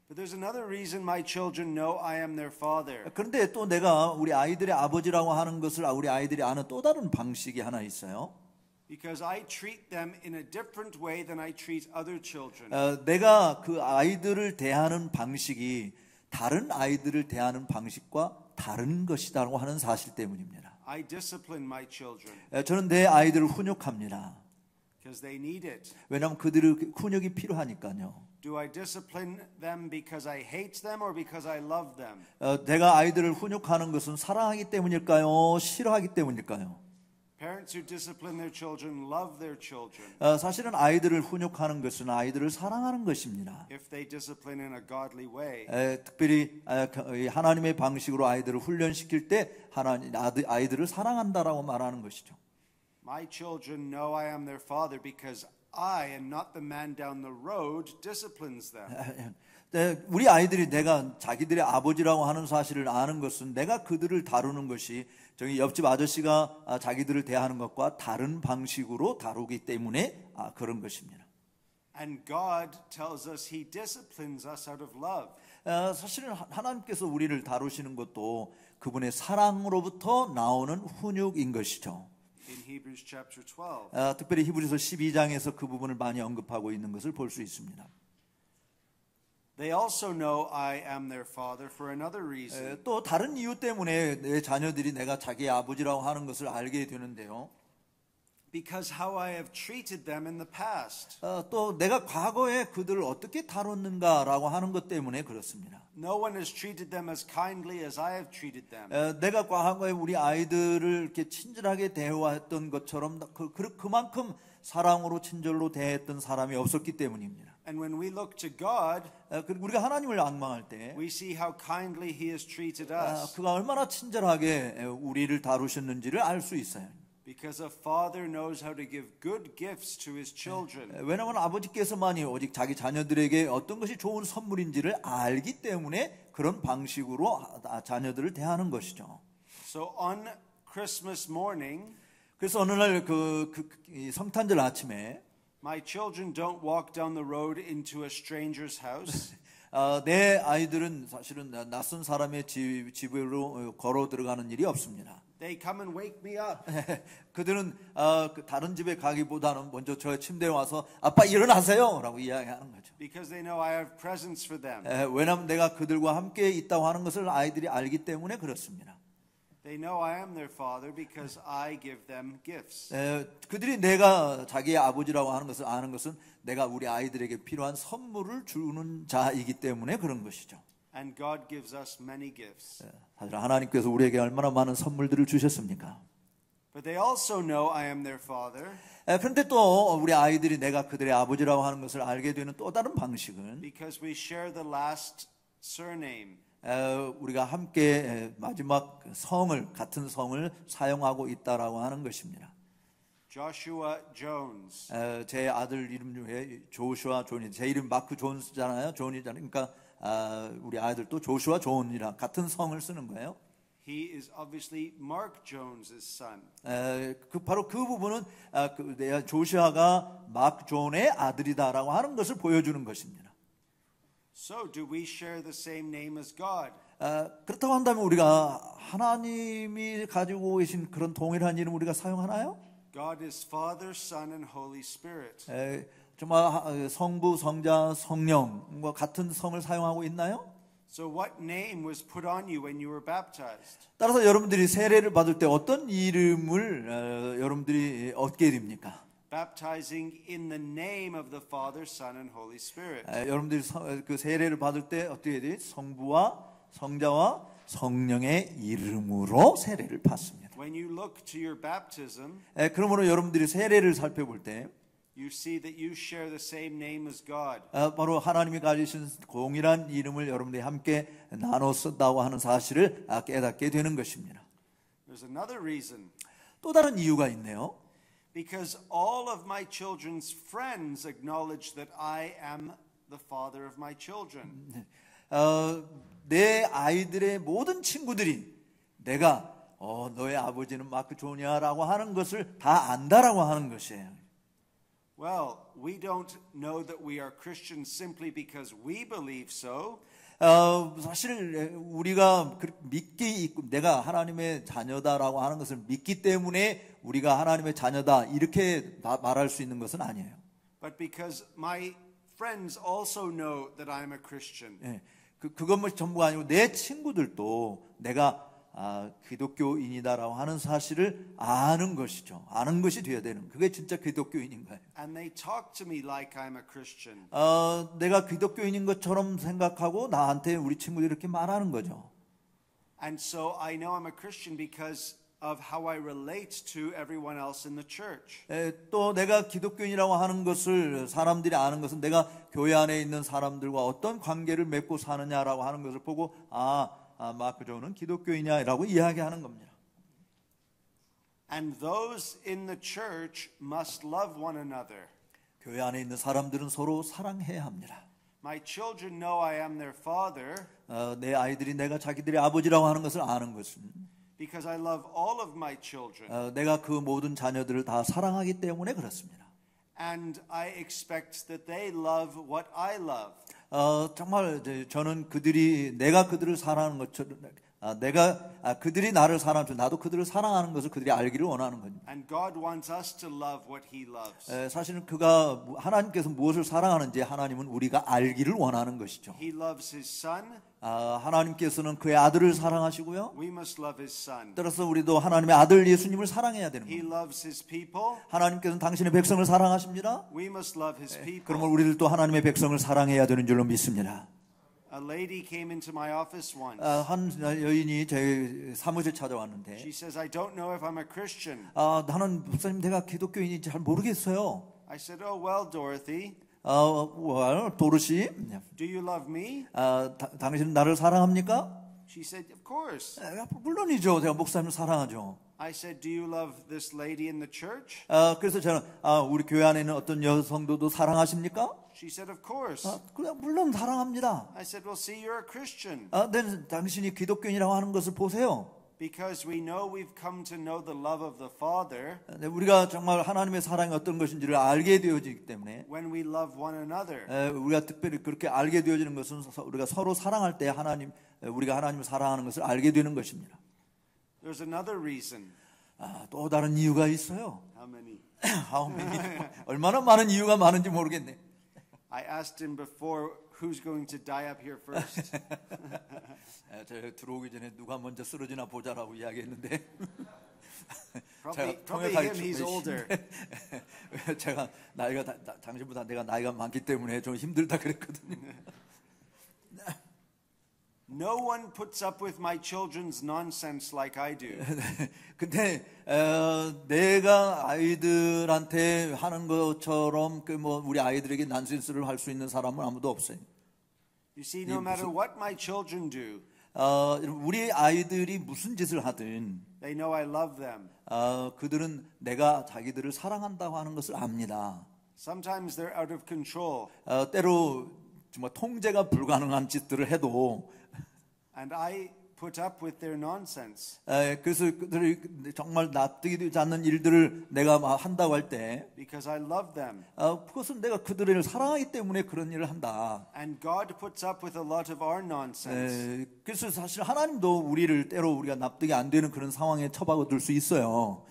But there's another reason my children know I am their father. 그런데 또 내가 우리 아이들의 아버지라고 하는 것을 우리 아이들이 아는 또 다른 방식이 하나 있어요. Because I treat them in a different way than I treat other children. 내가 그 아이들을 대하는 방식이 다른 아이들을 대하는 방식과 다른 것이라고 하는 사실 때문입니다. I discipline my children. 저는 내 아이들을 훈육합니다. Because they need it. 왜냐하면 그들의 훈육이 필요하니까요. Do I discipline them because I hate them or because I love them? 내가 아이들을 훈육하는 것은 사랑하기 때문일까요? 싫어하기 때문일까요? Parents who discipline their children love their children. 사실은 아이들을 훈육하는 것은 아이들을 사랑하는 것입니다. If they discipline in a godly way. 특별히 하나님의 방식으로 아이들을 훈련시킬 때 아이들을 사랑한다라고 말하는 것이죠. My children know I am their father because I and not the man down the road disciplines them. 우리 아이들이 내가 자기들의 아버지라고 하는 사실을 아는 것은 내가 그들을 다루는 것이 저기 옆집 아저씨가 자기들을 대하는 것과 다른 방식으로 다루기 때문에 그런 것입니다. And God tells us He disciplines us out of love. 사실은 하나님께서 우리를 다루시는 것도 그분의 사랑으로부터 나오는 훈육인 것이죠. In Hebrews chapter 12. 특별히 히브리서 12장에서 그 부분을 많이 언급하고 있는 것을 볼 수 있습니다. They also know I am their father for another reason. 또 다른 이유 때문에 내 자녀들이 내가 자기의 아버지라고 하는 것을 알게 되는데요. Because how I have treated them in the past. 또 내가 과거에 그들을 어떻게 다뤘는가라고 하는 것 때문에 그렇습니다. No one has treated them as kindly as I have treated them. 내가 과거에 우리 아이들을 이렇게 친절하게 대화했던 것처럼 그만큼 사랑으로 친절로 대했던 사람이 없었기 때문입니다. And when we look to God, 그리고 우리가 하나님을 앙망할 때 we see how kindly He has treated us. 그가 얼마나 친절하게 우리를 다루셨는지를 알 수 있어요. Because a father knows how to give good gifts to his children. 왜냐하면 아버지께서만이 오직 자기 자녀들에게 어떤 것이 좋은 선물인지를 알기 때문에 그런 방식으로 자녀들을 대하는 것이죠. So on Christmas morning, 그래서 어느 날 성탄절 아침에 my children don't walk down the road into a stranger's house. 내 아이들은 사실은 낯선 사람의 집으로 걸어 들어가는 일이 없습니다. They come and wake me up. 그들은 다른 집에 가기보다는 먼저 저 침대에 와서 아빠 일어나세요라고 이야기하는 거죠. Because they know I have presents for them. 왜냐하면 내가 그들과 함께 있다고 하는 것을 아이들이 알기 때문에 그렇습니다. They know I am their father because I give them gifts. 그들이 내가 자기의 아버지라고 하는 것을 아는 것은 내가 우리 아이들에게 필요한 선물을 주는 자이기 때문에 그런 것이죠. And God gives us many gifts. 사실 하나님께서 우리에게 얼마나 많은 선물들을 주셨습니까? But they also know I am their father. 그런데 또 우리 아이들이 내가 그들의 아버지라고 하는 것을 알게 되는 또 다른 방식은 Because we share the last surname. 우리가 함께 마지막 성을 같은 성을 사용하고 있다라고 하는 것입니다. Joshua Jones. 제 아들 이름 중에 조슈아 존이 제 이름 마크 존스잖아요. 존이잖아요. 그러니까 우리 아이들도 조슈아 존이랑 같은 성을 쓰는 거예요. He is obviously Mark Jones's son. 바로 그 부분은 조슈아가 마크 존의 아들이다라고 하는 것을 보여주는 것입니다. So do we share the same name as God? 그렇다고 한다면 우리가 하나님이 가지고 계신 그런 동일한 이름 우리가 사용하나요? God is Father, Son, and Holy Spirit. 정말 성부, 성자, 성령과 같은 성을 사용하고 있나요? So what name was put on you when you were baptized? 따라서 여러분들이 세례를 받을 때 어떤 이름을 여러분들이 얻게 됩니까? Baptizing in the name of the Father, Son, and Holy Spirit. 여러분들이 그 세례를 받을 때 어떻게 돼요? 성부와 성자와 성령의 이름으로 세례를 받습니다. When you look to your baptism, 그러므로 여러분들이 세례를 살펴볼 때 you see that you share the same name as God. 바로 하나님이 가지신 동일한 이름을 여러분들이 함께 나눠 쓴다고 하는 사실을 깨닫게 되는 것입니다. There's another reason. 또 다른 이유가 있네요. Because all of my children's friends acknowledge that I am the father of my children. 내 아이들의 모든 친구들이 내가 너의 아버지는 마크 존이야라고 하는 것을 다 안다라고 하는 것이에요. Well, we don't know that we are Christians simply because we believe so. 사실 우리가 내가 하나님의 자녀다라고 하는 것을 믿기 때문에 우리가 하나님의 자녀다 이렇게 말할 수 있는 것은 아니에요. But because my friends also know that I'm a Christian. 그것만 전부가 아니고 내 친구들도 내가 기독교인이다라고 하는 사실을 아는 것이죠. 아는 것이 되어야 되는. 그게 진짜 기독교인인 거예요. And they talk to me like I'm a Christian. 내가 기독교인인 것처럼 생각하고 나한테 우리 친구들이 이렇게 말하는 거죠. And so I know I'm a Christian because of how I relate to everyone else in the church. 또 내가 기독교인이라고 하는 것을 사람들이 아는 것은 내가 교회 안에 있는 사람들과 어떤 관계를 맺고 사느냐라고 하는 것을 보고 마크 존은 기독교인이야라고 이야기하는 겁니다. And those in the church must love one another. 교회 안에 있는 사람들은 서로 사랑해야 합니다. My children know I am their father. 내 아이들이 내가 자기들의 아버지라고 하는 것을 아는 것은 Because I love all of my children. 내가 그 모든 자녀들을 다 사랑하기 때문에 그렇습니다. And I expect that they love what I love. 정말 저는 내가 그들을 사랑하는 것처럼 그들이 나를 사랑하죠. 나도 그들을 사랑하는 것을 그들이 알기를 원하는 겁니다. And God wants us to love what He loves. 사실은 하나님께서 무엇을 사랑하는지 하나님은 우리가 알기를 원하는 것이죠. He loves His Son. 하나님께서는 그의 아들을 사랑하시고요. We must love His Son. 따라서 우리도 하나님의 아들 예수님을 사랑해야 되는 He 겁니다. loves His people. 하나님께서는 당신의 백성을 사랑하십니다. We must love His people. 그러면 우리들도 하나님의 백성을 사랑해야 되는 줄로 믿습니다. A lady came into my office once. 한 여인이 제 사무실 찾아왔는데 She says, I don't know if I'm a Christian. 나는 목사님 내가 기독교인인지 잘 모르겠어요. I said, oh, well, Dorothy, 도르시, do you love me? 당신은 나를 사랑합니까? She said, of course. 물론이죠. 제가 목사님을 사랑하죠. I said, do you love this lady in the church? 그래서 저는 우리 교회 안에 있는 어떤 여성도도 사랑하십니까? She said, of course. 그냥 물론 사랑합니다. I said, well, see, you're a Christian. 네, 당신이 기독교인이라고 하는 것을 보세요. Because we know we've come to know the love of the Father 네, 우리가 정말 하나님의 사랑이 어떤 것인지를 알게 되어지기 때문에 when we love one another. 우리가 특별히 그렇게 알게 되어지는 것은 우리가 서로 사랑할 때 우리가 하나님을 사랑하는 것을 알게 되는 것입니다. There's another reason. 또 다른 이유가 있어요. How many? 얼마나 많은 이유가 많은지 모르겠네. I asked him before, who's going to die up here first? 제가 들어오기 전에 누가 먼저 쓰러지나 보자라고 이야기했는데 Probably him, he's older. 제가 나이가 당신보다 내가 나이가 많기 때문에 좀 힘들다 그랬거든요. No one puts up with my children's nonsense like I do. 근데 내가 아이들한테 하는 것처럼 우리 아이들에게 난센스를 할 수 있는 사람은 아무도 없어요. You see, no matter what my children do, 우리 아이들이 무슨 짓을 하든 they know I love them. 그들은 내가 자기들을 사랑한다고 하는 것을 압니다. Sometimes they're out of control. 때로 정말 통제가 불가능한 짓들을 해도 And I put up with their nonsense. 그래서 그들이 정말 납득이 되지 않는 일들을 내가 한다고 할 때 Because I love them. 그것은 내가 그들을 사랑하기 때문에 그런 일을 한다. And God puts up with a lot of our nonsense. 그래서 사실 하나님도 우리를 때로 우리가 납득이 안 되는 그런 상황에 처박아둘 수 있어요.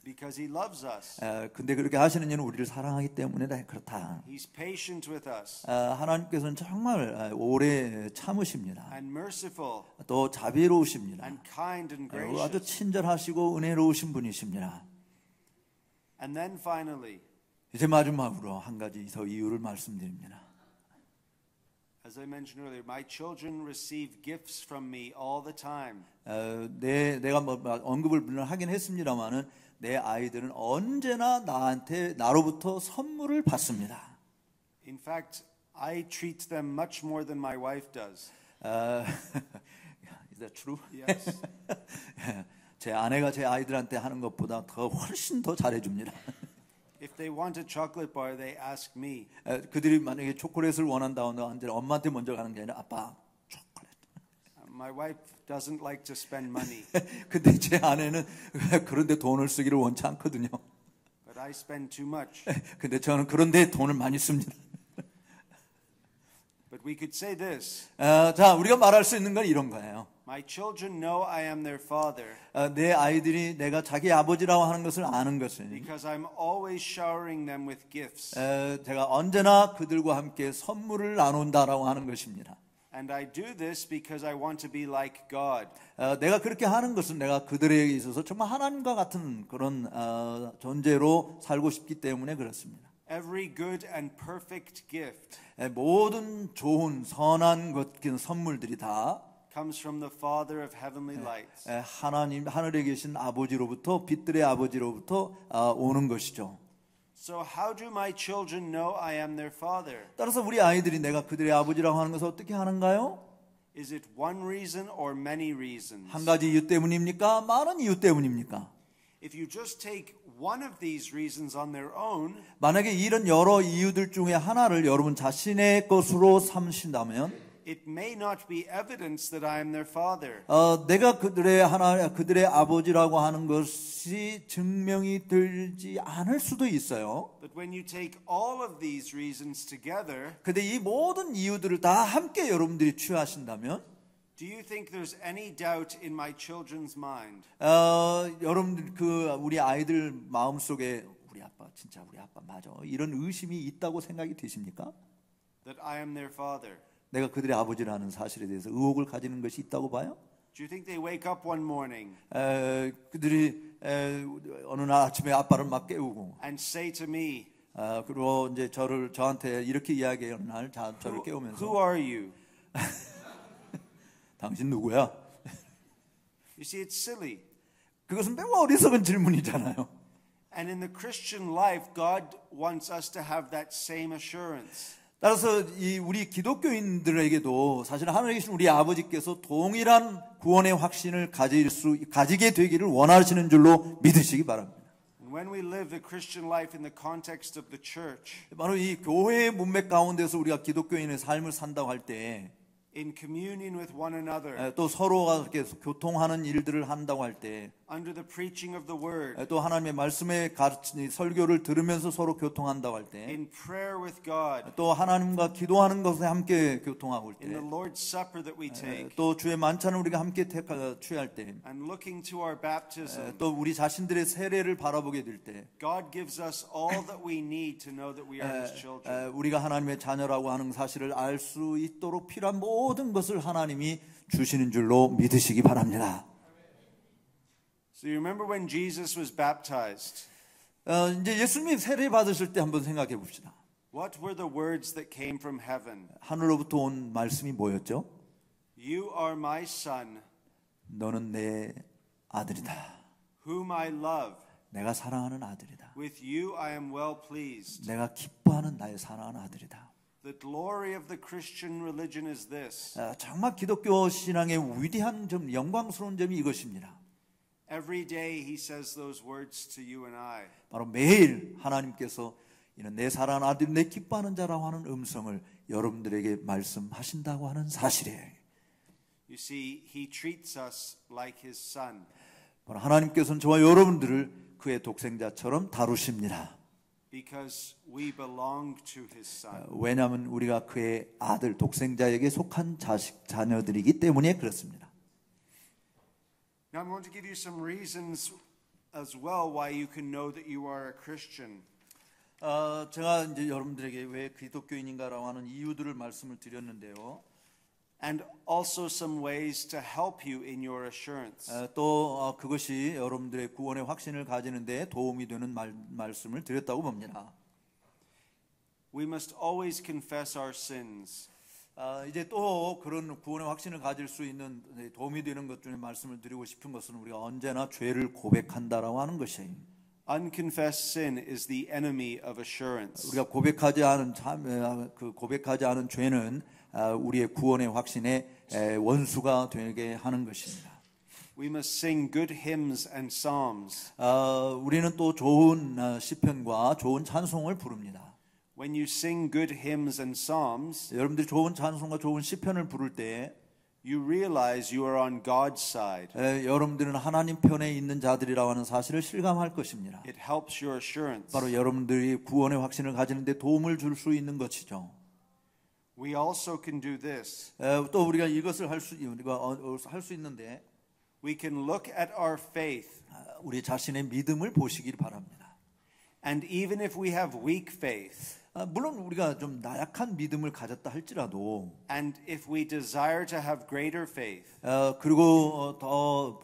Because He loves us. 근데 그렇게 하시는 이유는 우리를 사랑하기 때문에 그렇다. He's patient with us. 하나님께서는 정말 오래 참으십니다. And merciful. 또 자비로우십니다. And kind and 아주 gracious. 친절하시고 은혜로우신 분이십니다. And then finally, 이제 마지막으로 한 가지 더 이유를 말씀드립니다. as I mentioned earlier, my children receive gifts from me all the time. 내가 언급을 물론 하긴 했습니다만은 내 아이들은 언제나 나로부터 선물을 받습니다. In fact, I treat them much more than my wife does. Is that true? Yes. 제 아내가 제 아이들한테 하는 것보다 훨씬 더 잘해줍니다. If they want a chocolate bar, they ask me. 그들이 만약에 초콜릿을 원한다고 하는데 엄마한테 먼저 가는 게 아니라 아빠 초콜릿. My wife doesn't like to spend money. 근데 제 아내는 그런데 돈을 쓰기를 원치 않거든요. But I spend too much. 근데 저는 그런데 돈을 많이 씁니다. But we could say this. 자, 우리가 말할 수 있는 건 이런 거예요. My children know I am their father. 내 아이들이 내가 자기 아버지라고 하는 것을 아는 것은 Because I'm always showering them with gifts. 제가 언제나 그들과 함께 선물을 나눈다라고 하는 것입니다. And I do this because I want to be like God. 내가 그렇게 하는 것은 내가 그들에게 있어서 정말 하나님과 같은 그런 존재로 살고 싶기 때문에 그렇습니다. Every good and perfect gift 모든 좋은 선한 선물들이 다 comes from the Father of heavenly lights. 하나님 하늘에 계신 아버지로부터 빛들의 아버지로부터 오는 것이죠. So how do my children know I am their father? 따라서 우리 아이들이 내가 그들의 아버지라고 하는 것을 어떻게 하는가요? Is it one reason or many reasons? 한 가지 이유 때문입니까? 많은 이유 때문입니까? If you just take one of these reasons on their own, 만약에 이런 여러 이유들 중에 하나를 여러분 자신의 것으로 삼신다면 it may not be evidence that I am their father. 내가 그들의 아버지라고 하는 것이 증명이 되지 않을 수도 있어요. But when you take all of these reasons together, 근데 이 모든 이유들을 다 함께 여러분들이 취하신다면 do Do you think there's any doubt in my children's mind 여러분들 우리 아이들 마음 속에 우리 아빠 진짜 우리 아빠 맞아 이런 의심이 있다고 생각이 되십니까? that I am their father? 내가 그들의 아버지라는 사실에 대해서 의혹을 가지는 것이 있다고 봐요? Do you think they wake up one morning 그들이 어느 날 아침에 아빠를 막 깨우고 and say to me, 그리고 이제 저한테 이렇게 이야기해요. 날 저를 깨우면서 who are you? 당신 누구야? You see, it's silly. 그것은 매우 어리석은 질문이잖아요. And in the Christian life, God wants us to have that same assurance. 따라서 우리 기독교인들에게도 사실 하늘에 계신 우리 아버지께서 동일한 구원의 확신을 가지게 되기를 원하시는 줄로 믿으시기 바랍니다. When we live the Christian life in the context of the church, 바로 이 교회의 문맥 가운데서 우리가 기독교인의 삶을 산다고 할 때 in communion with one another, 또 서로가 이렇게 교통하는 일들을 한다고 할 때 under the preaching of the word, 또 하나님의 말씀의 설교를 들으면서 서로 교통한다고 할 때 in prayer with God, 또 하나님과 기도하는 것에 함께 교통하고 올 때 in the Lord's Supper that we take, 또 주의 만찬을 우리가 함께 취할 때 and looking to our baptism, 또 우리 자신들의 세례를 바라보게 될 때 God gives us all that we need to know that we are His children. 우리가 하나님의 자녀라고 하는 사실을 알 수 있도록 필요한 모든 것을 하나님이 주시는 줄로 믿으시기 바랍니다. So you remember when Jesus was baptized? 이제 예수님이 세례 받으실 때 한번 생각해 봅시다. What were the words that came from heaven? 하늘로부터 온 말씀이 뭐였죠? You are my son, 너는 내 아들이다. whom I love. 내가 사랑하는 아들이다. With you I am well pleased. 내가 기뻐하는 나의 사랑하는 아들이다. The glory of the Christian religion is this. 정말 기독교 신앙의 위대한 점, 영광스러운 점이 이것입니다. Every day he says those words to you and I. 바로 매일 하나님께서 이는 내 사랑하는 아들, 내 기뻐하는 자라고 하는 음성을 여러분들에게 말씀하신다고 하는 사실이에요. You see, he treats us like his son. 바로 하나님께서는 저와 여러분들을 그의 독생자처럼 다루십니다. Because we belong to his son. 왜냐하면 우리가 그의 아들, 독생자에게 속한 자녀들이기 때문에 그렇습니다. Now I'm going to give you some reasons as well why you can know that you are a Christian. 제가 이제 여러분들에게 왜 기독교인인가라고 하는 이유들을 말씀을 드렸는데요. And also some ways to help you in your assurance. 또 그것이 여러분들의 구원의 확신을 가지는 데 도움이 되는 말씀을 드렸다고 봅니다. We must always confess our sins. 이제 또 그런 구원의 확신을 가질 수 있는 도움이 되는 것 중에 말씀을 드리고 싶은 것은 우리가 언제나 죄를 고백한다라고 하는 것이에요. Unconfessed sin is the enemy of assurance. 우리가 고백하지 않은 죄는 우리의 구원의 확신의 원수가 되게 하는 것입니다. We must sing good hymns and psalms. 우리는 또 좋은 시편과 좋은 찬송을 부릅니다. When you sing good hymns and psalms, 여러분들이 좋은 찬송과 좋은 시편을 부를 때 you realize you are on God's side. 여러분들은 하나님 편에 있는 자들이라고 하는 사실을 실감할 것입니다. It helps your assurance. 바로 여러분들이 구원의 확신을 가지는 데 도움을 줄 수 있는 것이죠. We also can do this. 또 우리가 이것을 할 수 있는데 We can look at our faith. 우리 자신의 믿음을 보시길 바랍니다. And even if we have weak faith, 물론 우리가 좀 나약한 믿음을 가졌다 할지라도 and if we desire to have greater faith, 그리고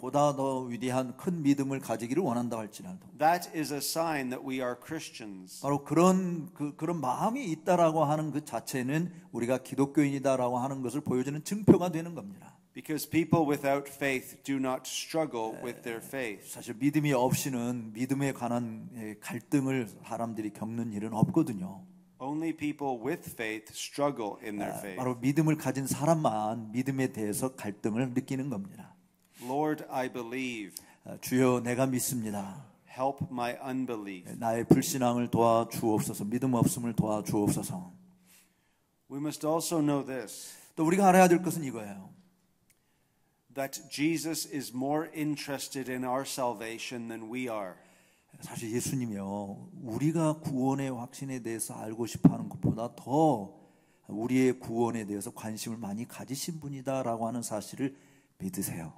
보다 더 위대한 큰 믿음을 가지기를 원한다 할지라도 that is a sign that we are Christians. 바로 그런 마음이 있다라고 하는 그 자체는 우리가 기독교인이다라고 하는 것을 보여주는 증표가 되는 겁니다. Because people without faith do not struggle with their faith. 사실 믿음이 없이는 믿음에 관한 갈등을 사람들이 겪는 일은 없거든요. Only people with faith struggle in their faith. 바로 믿음을 가진 사람만 믿음에 대해서 갈등을 느끼는 겁니다. Lord, I believe. 주여 내가 믿습니다. Help my unbelief. 나의 불신앙을 도와주옵소서. 믿음 없음을 도와주옵소서. We must also know this. 또 우리가 알아야 될 것은 이거예요. That Jesus is more interested in our salvation than we are. 사실 예수님이요, 우리가 구원의 확신에 대해서 알고 싶어하는 것보다 더 우리의 구원에 대해서 관심을 많이 가지신 분이다라고 하는 사실을 믿으세요.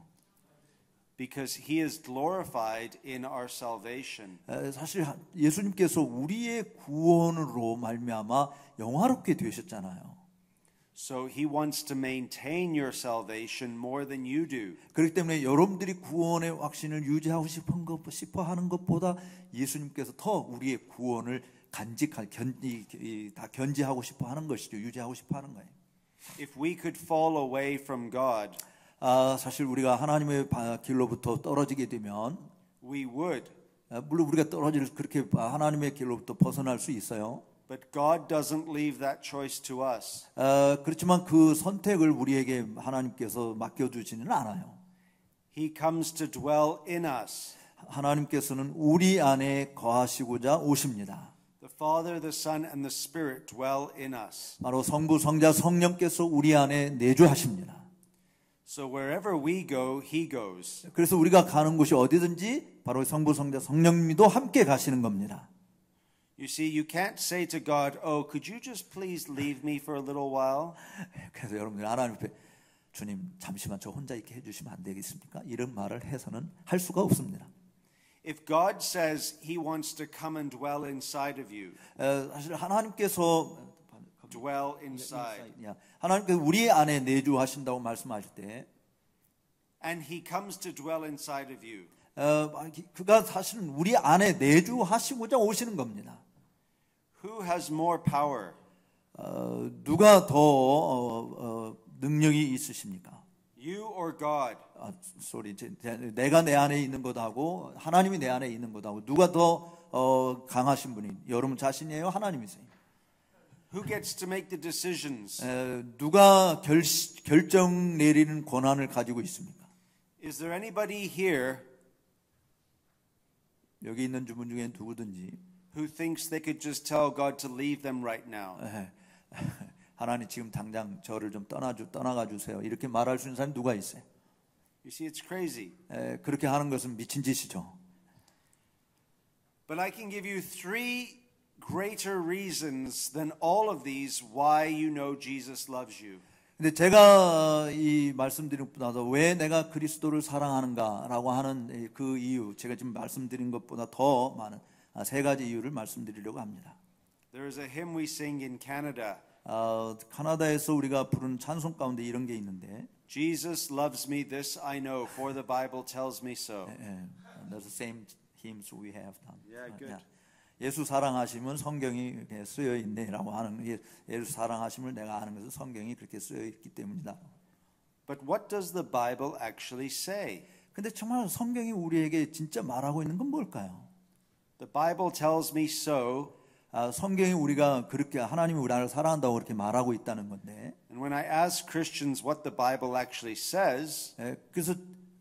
Because he is glorified in our salvation. 사실 예수님께서 우리의 구원으로 말미암아 영화롭게 되셨잖아요. So he wants to maintain your salvation more than you do. 그렇기 때문에 여러분들이 구원의 확신을 유지하고 싶어 하는 것보다 예수님께서 더 우리의 구원을 다 견지하고 싶어 하는 것이죠. 유지하고 싶어 하는 거예요. If we could fall away from God, 사실 우리가 하나님의 길로부터 떨어지게 되면 we would. 물론 우리가 그렇게 하나님의 길로부터 벗어날 수 있어요. But God doesn't leave that choice to us. 그렇지만 그 선택을 우리에게 하나님께서 맡겨주지는 않아요. He comes to dwell in us. 하나님께서는 우리 안에 거하시고자 오십니다. The Father, the Son, and the Spirit dwell in us. 바로 성부, 성자, 성령께서 우리 안에 내주하십니다. So wherever we go, He goes. 그래서 우리가 가는 곳이 어디든지 바로 성부, 성자, 성령님도 함께 가시는 겁니다. You see, you can't say to God, "Oh, could you just please leave me for a little while?" 그래서 여러분들 하나님 앞에 주님 잠시만 저 혼자 있게 해주시면 안 되겠습니까? 이런 말을 해서는 할 수가 없습니다. If God says He wants to come and dwell inside of you, 사실 하나님께서 dwell inside, 하나님께서 우리 안에 내주하신다고 말씀하실 때, and He comes to dwell inside of you, 그가 사실은 우리 안에 내주하시고자 오시는 겁니다. who has more power? 누가 더 능력이 있으십니까? You or God? 내가 내 안에 있는 것하고 하나님이 내 안에 있는 것하고 누가 더 강하신 분이 여러분 자신이에요? 하나님이세요? Who gets to make the decisions? 누가 결정 내리는 권한을 가지고 있습니까? Is there anybody here 여기 있는 분 중에 누구든지 who thinks they could just tell God to leave them right now? 하나님 지금 당장 저를 좀 떠나가 주세요. 이렇게 말할 수 있는 사람이 누가 있어요? You see, it's crazy. 그렇게 하는 것은 미친 짓이죠. But I can give you 3 greater reasons than all of these why you know Jesus loves you. 근데 제가 이 말씀드린 것보다 왜 내가 그리스도를 사랑하는가라고 하는 그 이유, 제가 지금 말씀드린 것보다 더 많은 3가지 이유를 말씀드리려고 합니다. There is a hymn we sing in Canada. 카나다에서 우리가 부르는 찬송 가운데 이런 게 있는데, Jesus loves me, this I know, for the Bible tells me so. That's the same hymns we have done. Yeah, good. 예수 사랑하심은 성경이 쓰여 있네라고 하는, 예수 사랑하심을 내가 아는 것은 성경이 그렇게 쓰여 있기 때문이다. But what does the Bible actually say? 근데 정말 성경이 우리에게 진짜 말하고 있는 건 뭘까요? The Bible tells me so. 성경이 우리가 그렇게 하나님이 우리를 사랑한다고 그렇게 말하고 있다는 건데. And when I ask Christians what the Bible actually says, 그래서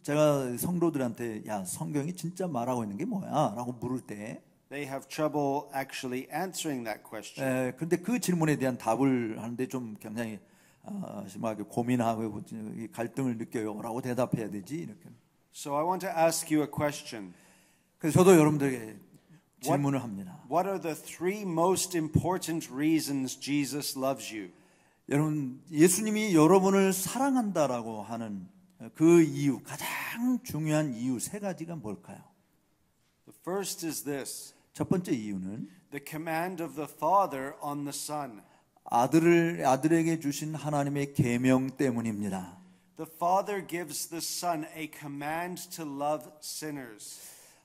제가 성도들한테 야 성경이 진짜 말하고 있는 게 뭐야?라고 물을 때, they have trouble actually answering that question. 그런데 그 질문에 대한 답을 하는데 좀 굉장히 심하게 고민하고 갈등을 느껴요라고 대답해야 되지 이렇게. So I want to ask you a question. 그래서 저도 여러분들에게 질문을 합니다. What are the 3 most important reasons Jesus loves you? 여러분, 예수님이 여러분을 사랑한다라고 하는 그 이유, 가장 중요한 이유 3가지가 뭘까요? The first is this. 첫 번째 이유는 The command of the Father on the Son. 아들에게 주신 하나님의 계명 때문입니다. The Father gives the Son a command to love sinners.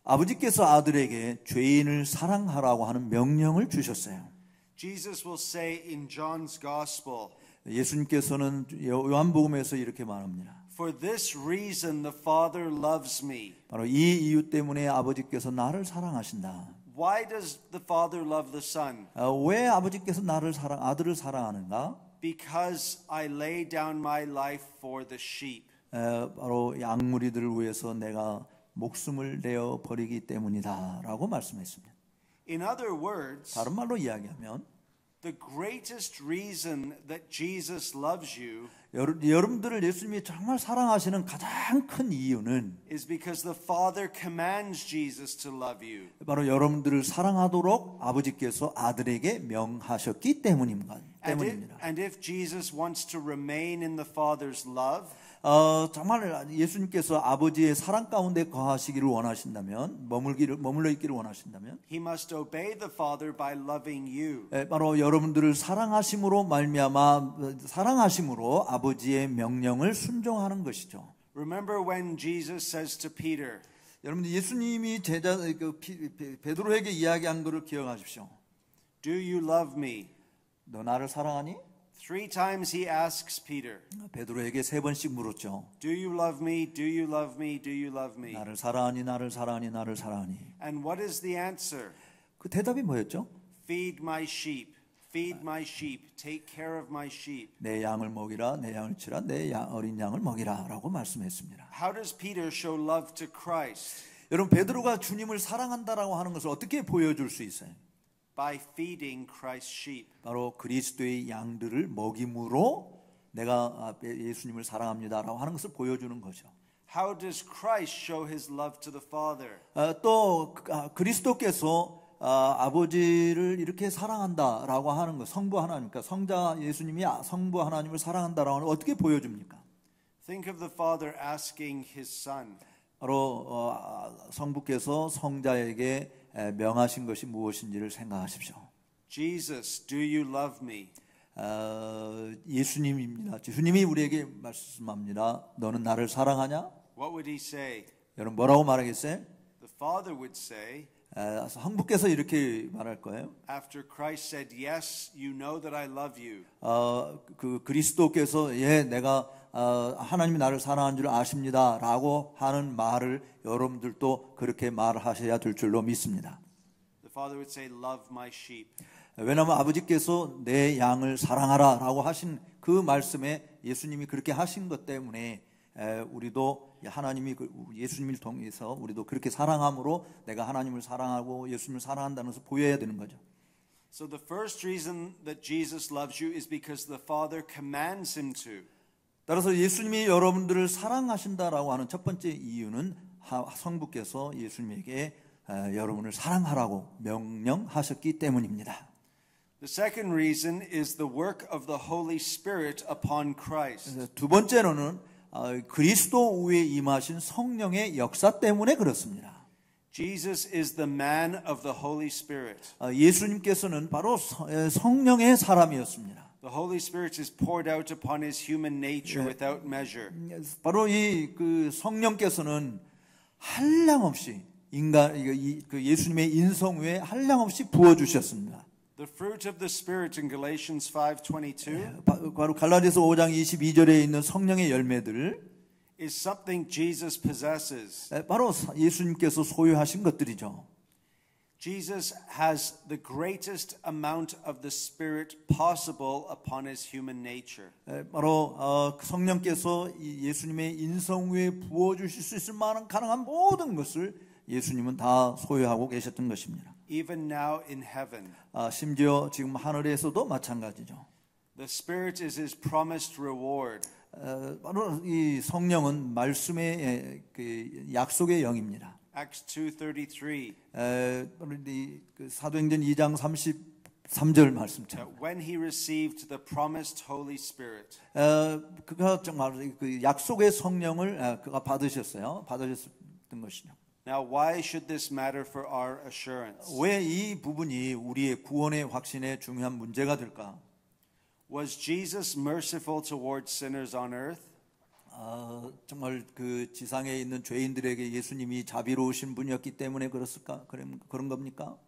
아버지께서 아들에게 죄인을 사랑하라고 하는 명령을 주셨어요. Jesus will say in John's Gospel, 예수님께서는 요한복음에서 이렇게 말합니다. For this reason the Father loves me. 바로 이 이유 때문에 아버지께서 나를 사랑하신다. Why does the Father love the Son? 왜 아버지께서 아들을 사랑하는가? Because I lay down my life for the sheep. 바로 양무리들을 위해서 내가 목숨을 내어 버리기 때문이다라고 말씀했습니다. In other words, 다른 말로 이야기하면 The greatest reason that Jesus loves you 여러분들을 예수님이 정말 사랑하시는 가장 큰 이유는 is because the Father commands Jesus to love you. 바로 여러분들을 사랑하도록 아버지께서 아들에게 명하셨기 때문입니다. And if Jesus wants to remain in the Father's love, 정말 예수님께서 아버지의 사랑 가운데 거하시기를 원하신다면, 머물러 있기를 원하신다면, He must obey the Father by loving you. 바로 여러분들을 사랑하심으로 사랑하심으로 아버지의 명령을 순종하는 것이죠. Remember when Jesus says to Peter, 여러분들 예수님이 베드로에게 이야기한 것을 기억하십시오. Do you love me? 너 나를 사랑하니? 3 times he asks Peter, 베드로에게 3번씩 물었죠. Do you love me? Do you love me? Do you love me? 나를 사랑하니, 나를 사랑하니, 나를 사랑하니. And what is the answer? 그 대답이 뭐였죠? Feed my sheep. Feed my sheep. Take care of my sheep. 내 양을 먹이라, 내 양을 치라, 내 어린 양을 먹이라라고 말씀했습니다. How does Peter show love to Christ? 여러분 베드로가 주님을 사랑한다라고 하는 것을 어떻게 보여줄 수 있어요? By feeding Christ's sheep. 바로 그리스도의 양들을 먹임으로 내가 예수님을 사랑합니다라고 하는 것을 보여주는 거죠. How does Christ show his love to the Father? 또 그리스도께서 아버지를 이렇게 사랑한다라고 하는 것, 성부 하나님, 그러니까 성자 예수님이 성부 하나님을 사랑한다라고 하는 것 어떻게 보여줍니까? Think of the Father asking his Son. 바로 성부께서 성자에게 명하신 것이 무엇인지를 생각하십시오. Jesus, do you love me? 예수님입니다. 주님이 우리에게 말씀합니다. 너는 나를 사랑하냐? What would he say? 여러분 뭐라고 말하겠어요? The Father would say, 성부께서 이렇게 말할 거예요. after Christ said, yes, you know that I love you. 그 그리스도께서 내가 하나님이 나를 사랑한 줄 아십니다라고 하는 말을 여러분들도 그렇게 말하셔야 될 줄로 믿습니다. The Father would say, love my sheep. 왜냐하면 아버지께서 내 양을 사랑하라라고 하신 그 말씀에 예수님이 그렇게 하신 것 때문에 우리도 하나님이 예수님을 통해서 우리도 그렇게 사랑함으로 내가 하나님을 사랑하고 예수님을 사랑한다는 것을 보여야 되는 거죠. So the first reason that Jesus loves you is because the Father commands him to. 따라서 예수님이 여러분들을 사랑하신다라고 하는 첫 번째 이유는 성부께서 예수님에게 여러분을 사랑하라고 명령하셨기 때문입니다. The second reason is the work of the Holy Spirit upon Christ. 두 번째로는 그리스도 위에 임하신 성령의 역사 때문에 그렇습니다. Jesus is the man of the Holy Spirit. 예수님께서는 바로 성령의 사람이었습니다. The Holy Spirit is poured out upon his human nature without measure. 바로 그 성령께서는 한량없이 그 예수님의 인성 위에 한량없이 부어 주셨습니다. The fruit of the Spirit in Galatians 5:22 바로 갈라디아서 5장 22절에 있는 성령의 열매들 is something Jesus possesses. 바로 예수님께서 소유하신 것들이죠. Jesus has the greatest amount of the Spirit possible upon his human nature. 바로 성령께서 예수님의 인성 위에 부어 주실 수 있을 만한 가능한 모든 것을 예수님은 다 소유하고 계셨던 것입니다. Even now in heaven. 심지어 지금 하늘에서도 마찬가지죠. The Spirit is his promised reward. 바로 이 성령은 말씀의 그 약속의 영입니다. Acts 2:33. 그 사도행전 2장 33절 말씀처럼. When he received the promised Holy Spirit. 그가 정말 그 약속의 성령을 그가 받으셨던 것이죠. Now why should this matter for our assurance? 왜 이 부분이 우리의 구원의 확신에 중요한 문제가 될까? Was Jesus merciful towards sinners on earth? 정말 그 지상에 있는 죄인들에게 예수님이 자비로우신 분이었기 때문에 그런 겁니까?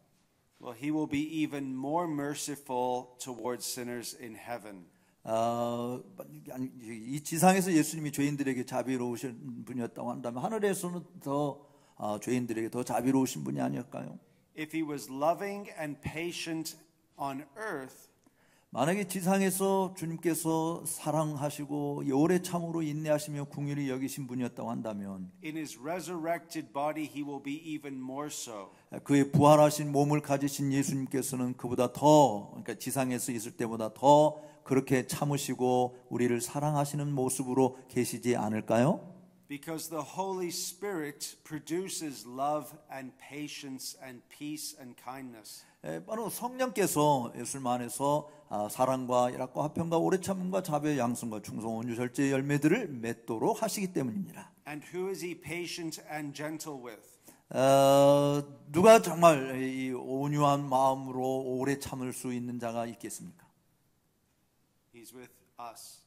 Well, he will be even more merciful towards sinners in heaven. 이 지상에서 예수님이 죄인들에게 자비로우신 분이었다고 한다면 하늘에서는 더 죄인들에게 더 자비로우신 분이 아닐까요? If he was loving and patient on earth, 만약에 지상에서 주님께서 사랑하시고 오래 참으로 인내하시며 궁휼히 여기신 분이었다고 한다면 in his resurrected body he will be even more so. 그의 부활하신 몸을 가지신 예수님께서는 그보다 더, 그러니까 지상에서 있을 때보다 더 그렇게 참으시고 우리를 사랑하시는 모습으로 계시지 않을까요? Because the Holy Spirit produces love and patience and peace and kindness. 바로 성령께서 예수님 안에서 사랑과 희락과 화평과 오래 참음과 자비와 양성과 충성 온유 절제의 열매들을 맺도록 하시기 때문입니다. And who is he patient and gentle with? 누가 정말 이 온유한 마음으로 오래 참을 수 있는 자가 있겠습니까? He's with us.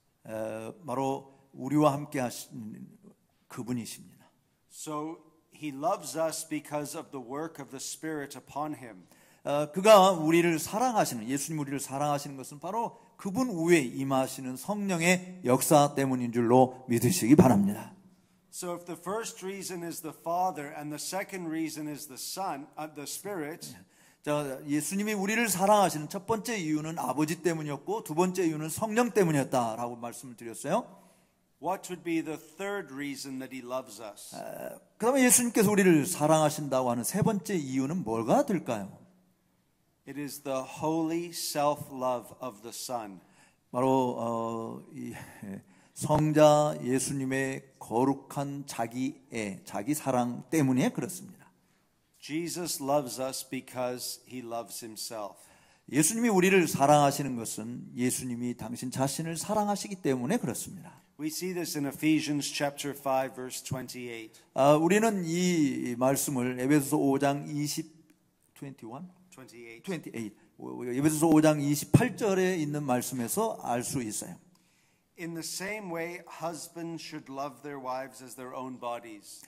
바로 우리와 함께 하신 그분이십니다. So he loves us because of the work of the Spirit upon him. 그가 우리를 사랑하시는, 예수님 우리를 사랑하시는 것은 바로 그분 위에 임하시는 성령의 역사 때문인 줄로 믿으시기 바랍니다. So if the first reason is the Father and the second reason is the Son, the Spirit, 자, 예수님이 우리를 사랑하시는 첫 번째 이유는 아버지 때문이었고 두 번째 이유는 성령 때문이었다라고 말씀을 드렸어요. what would be the third reason that he loves us? 그다음에 예수님께서 우리를 사랑하신다고 하는 세 번째 이유는 뭐가 될까요? It is the holy self-love of the Son. 바로 이 성자 예수님의 거룩한 자기애, 자기 사랑 때문에 그렇습니다. Jesus loves us because he loves himself. 예수님이 우리를 사랑하시는 것은 예수님이 당신 자신을 사랑하시기 때문에 그렇습니다. We see this in Ephesians chapter 5 verse 28. 우리는 이 말씀을 에베소서 5장 28 에베소서 5장 28절에 있는 말씀에서 알 수 있어요. In the same way, husbands should love their wives as their own bodies.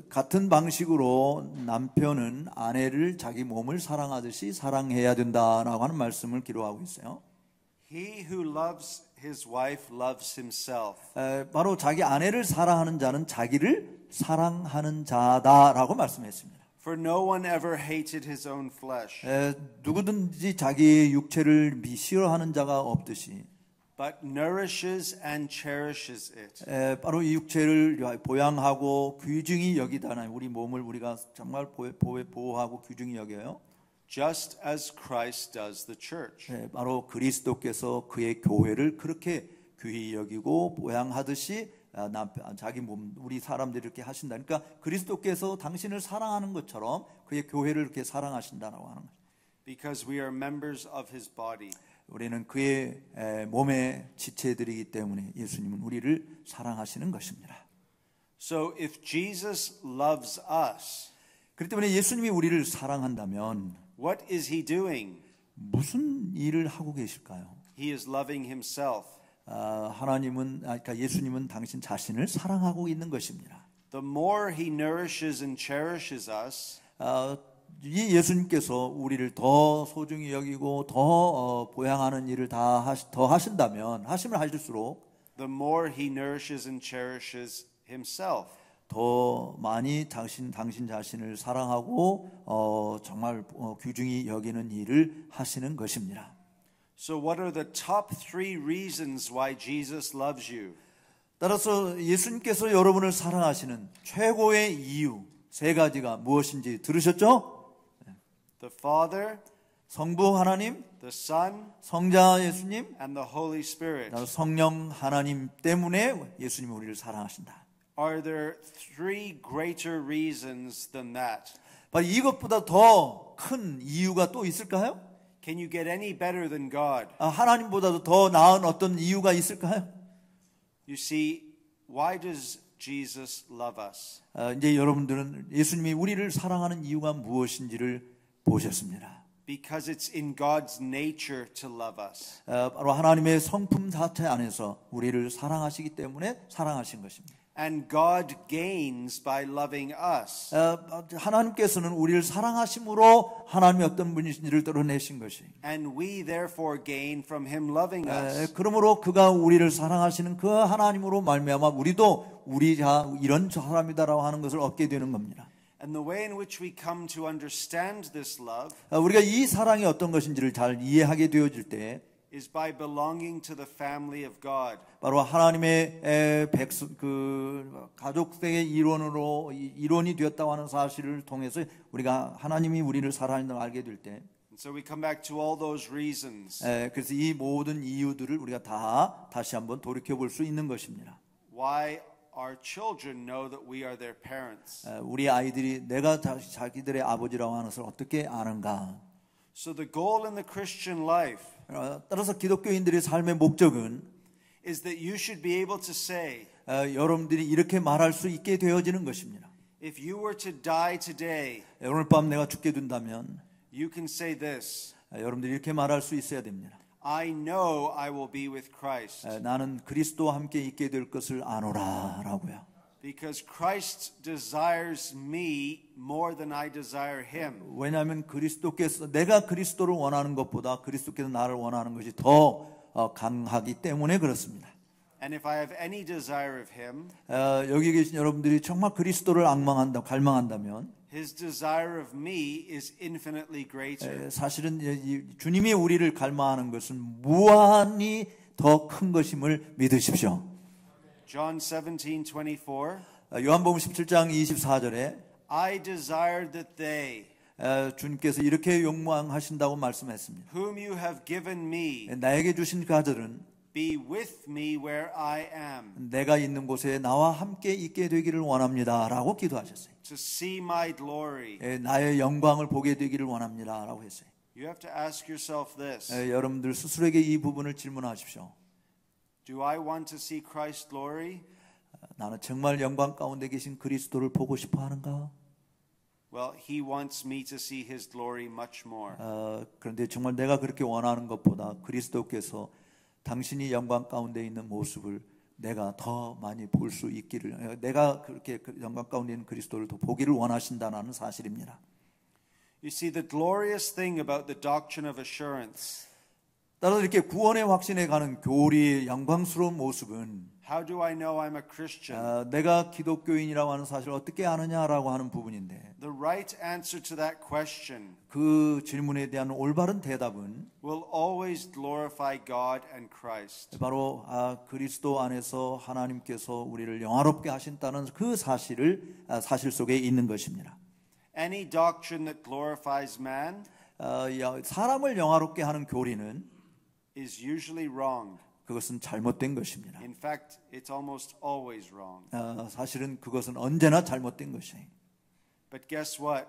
같은 방식으로 남편은 아내를 자기 몸을 사랑하듯이 사랑해야 된다라고 하는 말씀을 기록하고 있어요. He who loves his wife loves himself. 바로 자기 아내를 사랑하는 자는 자기를 사랑하는 자다라고 말씀했습니다. For no one ever hated his own flesh, 누구든지 자기의 육체를 싫어하는 자가 없듯이 but nourishes and cherishes it. 바로 이 육체를 보양하고 귀중히 여기다는 우리 몸을 우리가 정말 보호하고 귀중히 여겨요. Just as Christ does the church. 바로 그리스도께서 그의 교회를 그렇게 귀히 여기고 보양하듯이 자기 몸 우리 사람들이 이렇게 하신다. 그러니까 그리스도께서 당신을 사랑하는 것처럼 그의 교회를 이렇게 사랑하신다라고 하는 거죠. Because we are members of his body. 우리는 그의 몸의 지체들이기 때문에 예수님은 우리를 사랑하시는 것입니다. So if Jesus loves us, 그렇기 때문에 예수님이 우리를 사랑한다면 what is he doing? 무슨 일을 하고 계실까요? He is loving himself. 그러니까 예수님은 당신 자신을 사랑하고 있는 것입니다. The more he nourishes and cherishes us, 이 예수님께서 우리를 더 소중히 여기고 더 보양하는 일을 더 하신다면 하시면 하실수록 the more he nourishes and cherishes himself. 더 많이 당신 자신을 사랑하고 정말 귀중히 여기는 일을 하시는 것입니다. So what are the top 3 reasons why Jesus loves you? 따라서 예수님께서 여러분을 사랑하시는 최고의 이유 3가지가 무엇인지 들으셨죠? The Father, 성부 하나님, the Son, 성자 예수님, and the Holy Spirit. 성령 하나님 때문에 예수님이 우리를 사랑하신다. Are there 3 greater reasons than that? 이것보다 더 큰 이유가 또 있을까요? Can you get any better than God? 하나님보다도 더 나은 어떤 이유가 있을까요? You see, why does Jesus love us? 이제 여러분들은 예수님이 우리를 사랑하는 이유가 무엇인지를 보셨습니다. Because it's in God's nature to love us. 바로 하나님의 성품 자체 안에서 우리를 사랑하시기 때문에 사랑하신 것입니다. And God gains by loving us. 하나님께서는 우리를 사랑하심으로 하나님이 어떤 분이신지를 드러내신 것이. And we therefore gain from him loving us. 그러므로 그가 우리를 사랑하시는 그 하나님으로 말미암아 우리도 이런 사람이다라고 하는 것을 얻게 되는 겁니다. And the way in which we come to understand this love 우리가 이 사랑이 어떤 것인지를 잘 이해하게 되어질 때 is by belonging to the family of God. 바로 하나님의 가족의 일원이 되었다고 하는 사실을 통해서 우리가 하나님이 우리를 사랑한다고 알게 될 때, And so we come back to all those reasons 그래서 이 모든 이유들을 우리가 다시 한번 돌이켜 볼 수 있는 것입니다. why our children know that we are their parents. 우리 아이들이 내가 자기들의 아버지라고 하는 것을 어떻게 아는가? So the goal in the Christian life 따라서 기독교인들의 삶의 목적은 is that you should be able to say, 여러분들이 이렇게 말할 수 있게 되어지는 것입니다. if you were to die today, 오늘 밤 내가 죽게 된다면 you can say this, 여러분들이 이렇게 말할 수 있어야 됩니다. I know I will be with Christ. 나는 그리스도와 함께 있게 될 것을 아노라라고요. Because Christ desires me more than I desire him. 왜냐하면 내가 그리스도를 원하는 것보다 그리스도께서 나를 원하는 것이 더 강하기 때문에 그렇습니다. And if I have any desire of him, 여기 계신 여러분들이 정말 그리스도를 갈망한다면 his desire of me is infinitely greater. 사실은 주님이 우리를 갈망하는 것은 무한히 더 큰 것임을 믿으십시오. John 17:24. 요한복음 17장 24절에 I desire that they 주님께서 이렇게 욕망하신다고 말씀했습니다. whom you have given me 나에게 주신 가들은 be with me where I am, 내가 있는 곳에 나와 함께 있게 되기를 원합니다라고 기도하셨어요. to see my glory. 나의 영광을 보게 되기를 원합니다라고 했어요. You have to ask yourself this. 여러분들 스스로에게 이 부분을 질문하십시오. Do I want to see Christ's glory? 나는 정말 영광 가운데 계신 그리스도를 보고 싶어 하는가? Well, he wants me to see his glory much more. 그런데 정말 내가 그렇게 원하는 것보다 그리스도께서 당신이 영광 가운데 있는 모습을 내가 더 많이 볼 수 있기를, 내가 그렇게 영광 가운데 있는 그리스도를 더 보기를 원하신다는 사실입니다. You see, the glorious thing about the doctrine of assurance, 따라서 이렇게 구원의 확신에 가는 교리의 영광스러운 모습은 how do I know I'm a Christian? 내가 기독교인이라고 하는 사실을 어떻게 아느냐라고 하는 부분인데, The right answer to that question 그 질문에 대한 올바른 대답은 will always glorify God and Christ. 바로 그리스도 안에서 하나님께서 우리를 영화롭게 하신다는 그 사실 속에 있는 것입니다. Any doctrine that glorifies man 사람을 영화롭게 하는 교리는 is usually wrong. 그것은 잘못된 것입니다. In fact, it's almost always wrong. 사실은 그것은 언제나 잘못된 것이에요. But guess what?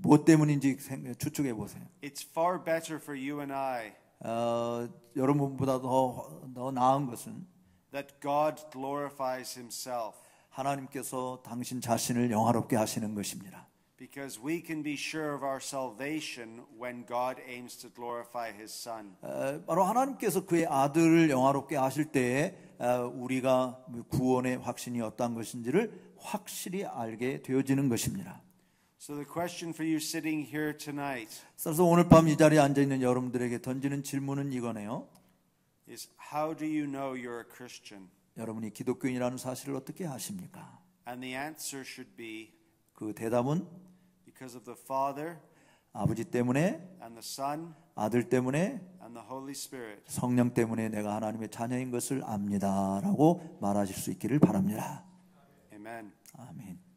무엇 때문인지 추측해 보세요. It's far better for you and I 여러분보다 더 나은 것은 that God glorifies himself. 하나님께서 당신 자신을 영화롭게 하시는 것입니다. Because we can be sure of our salvation when God aims to glorify his son. 바로 하나님께서 그의 아들을 영화롭게 하실 때에 우리가 구원의 확신이 어떠한 것인지를 확실히 알게 되어지는 것입니다. So the question for you sitting here tonight 그래서 오늘 밤 이 자리에 앉아 있는 여러분들에게 던지는 질문은 이거네요. is how do you know you're a Christian? 여러분이 기독교인이라는 사실을 어떻게 아십니까? And the answer should be 그 대답은 because of the Father 아버지 때문에, and the Son 아들 때문에, and the Holy Spirit. 성령 때문에 내가 하나님의 자녀인 것을 압니다라고 말하실 수 있기를 바랍니다. Amen. 아멘.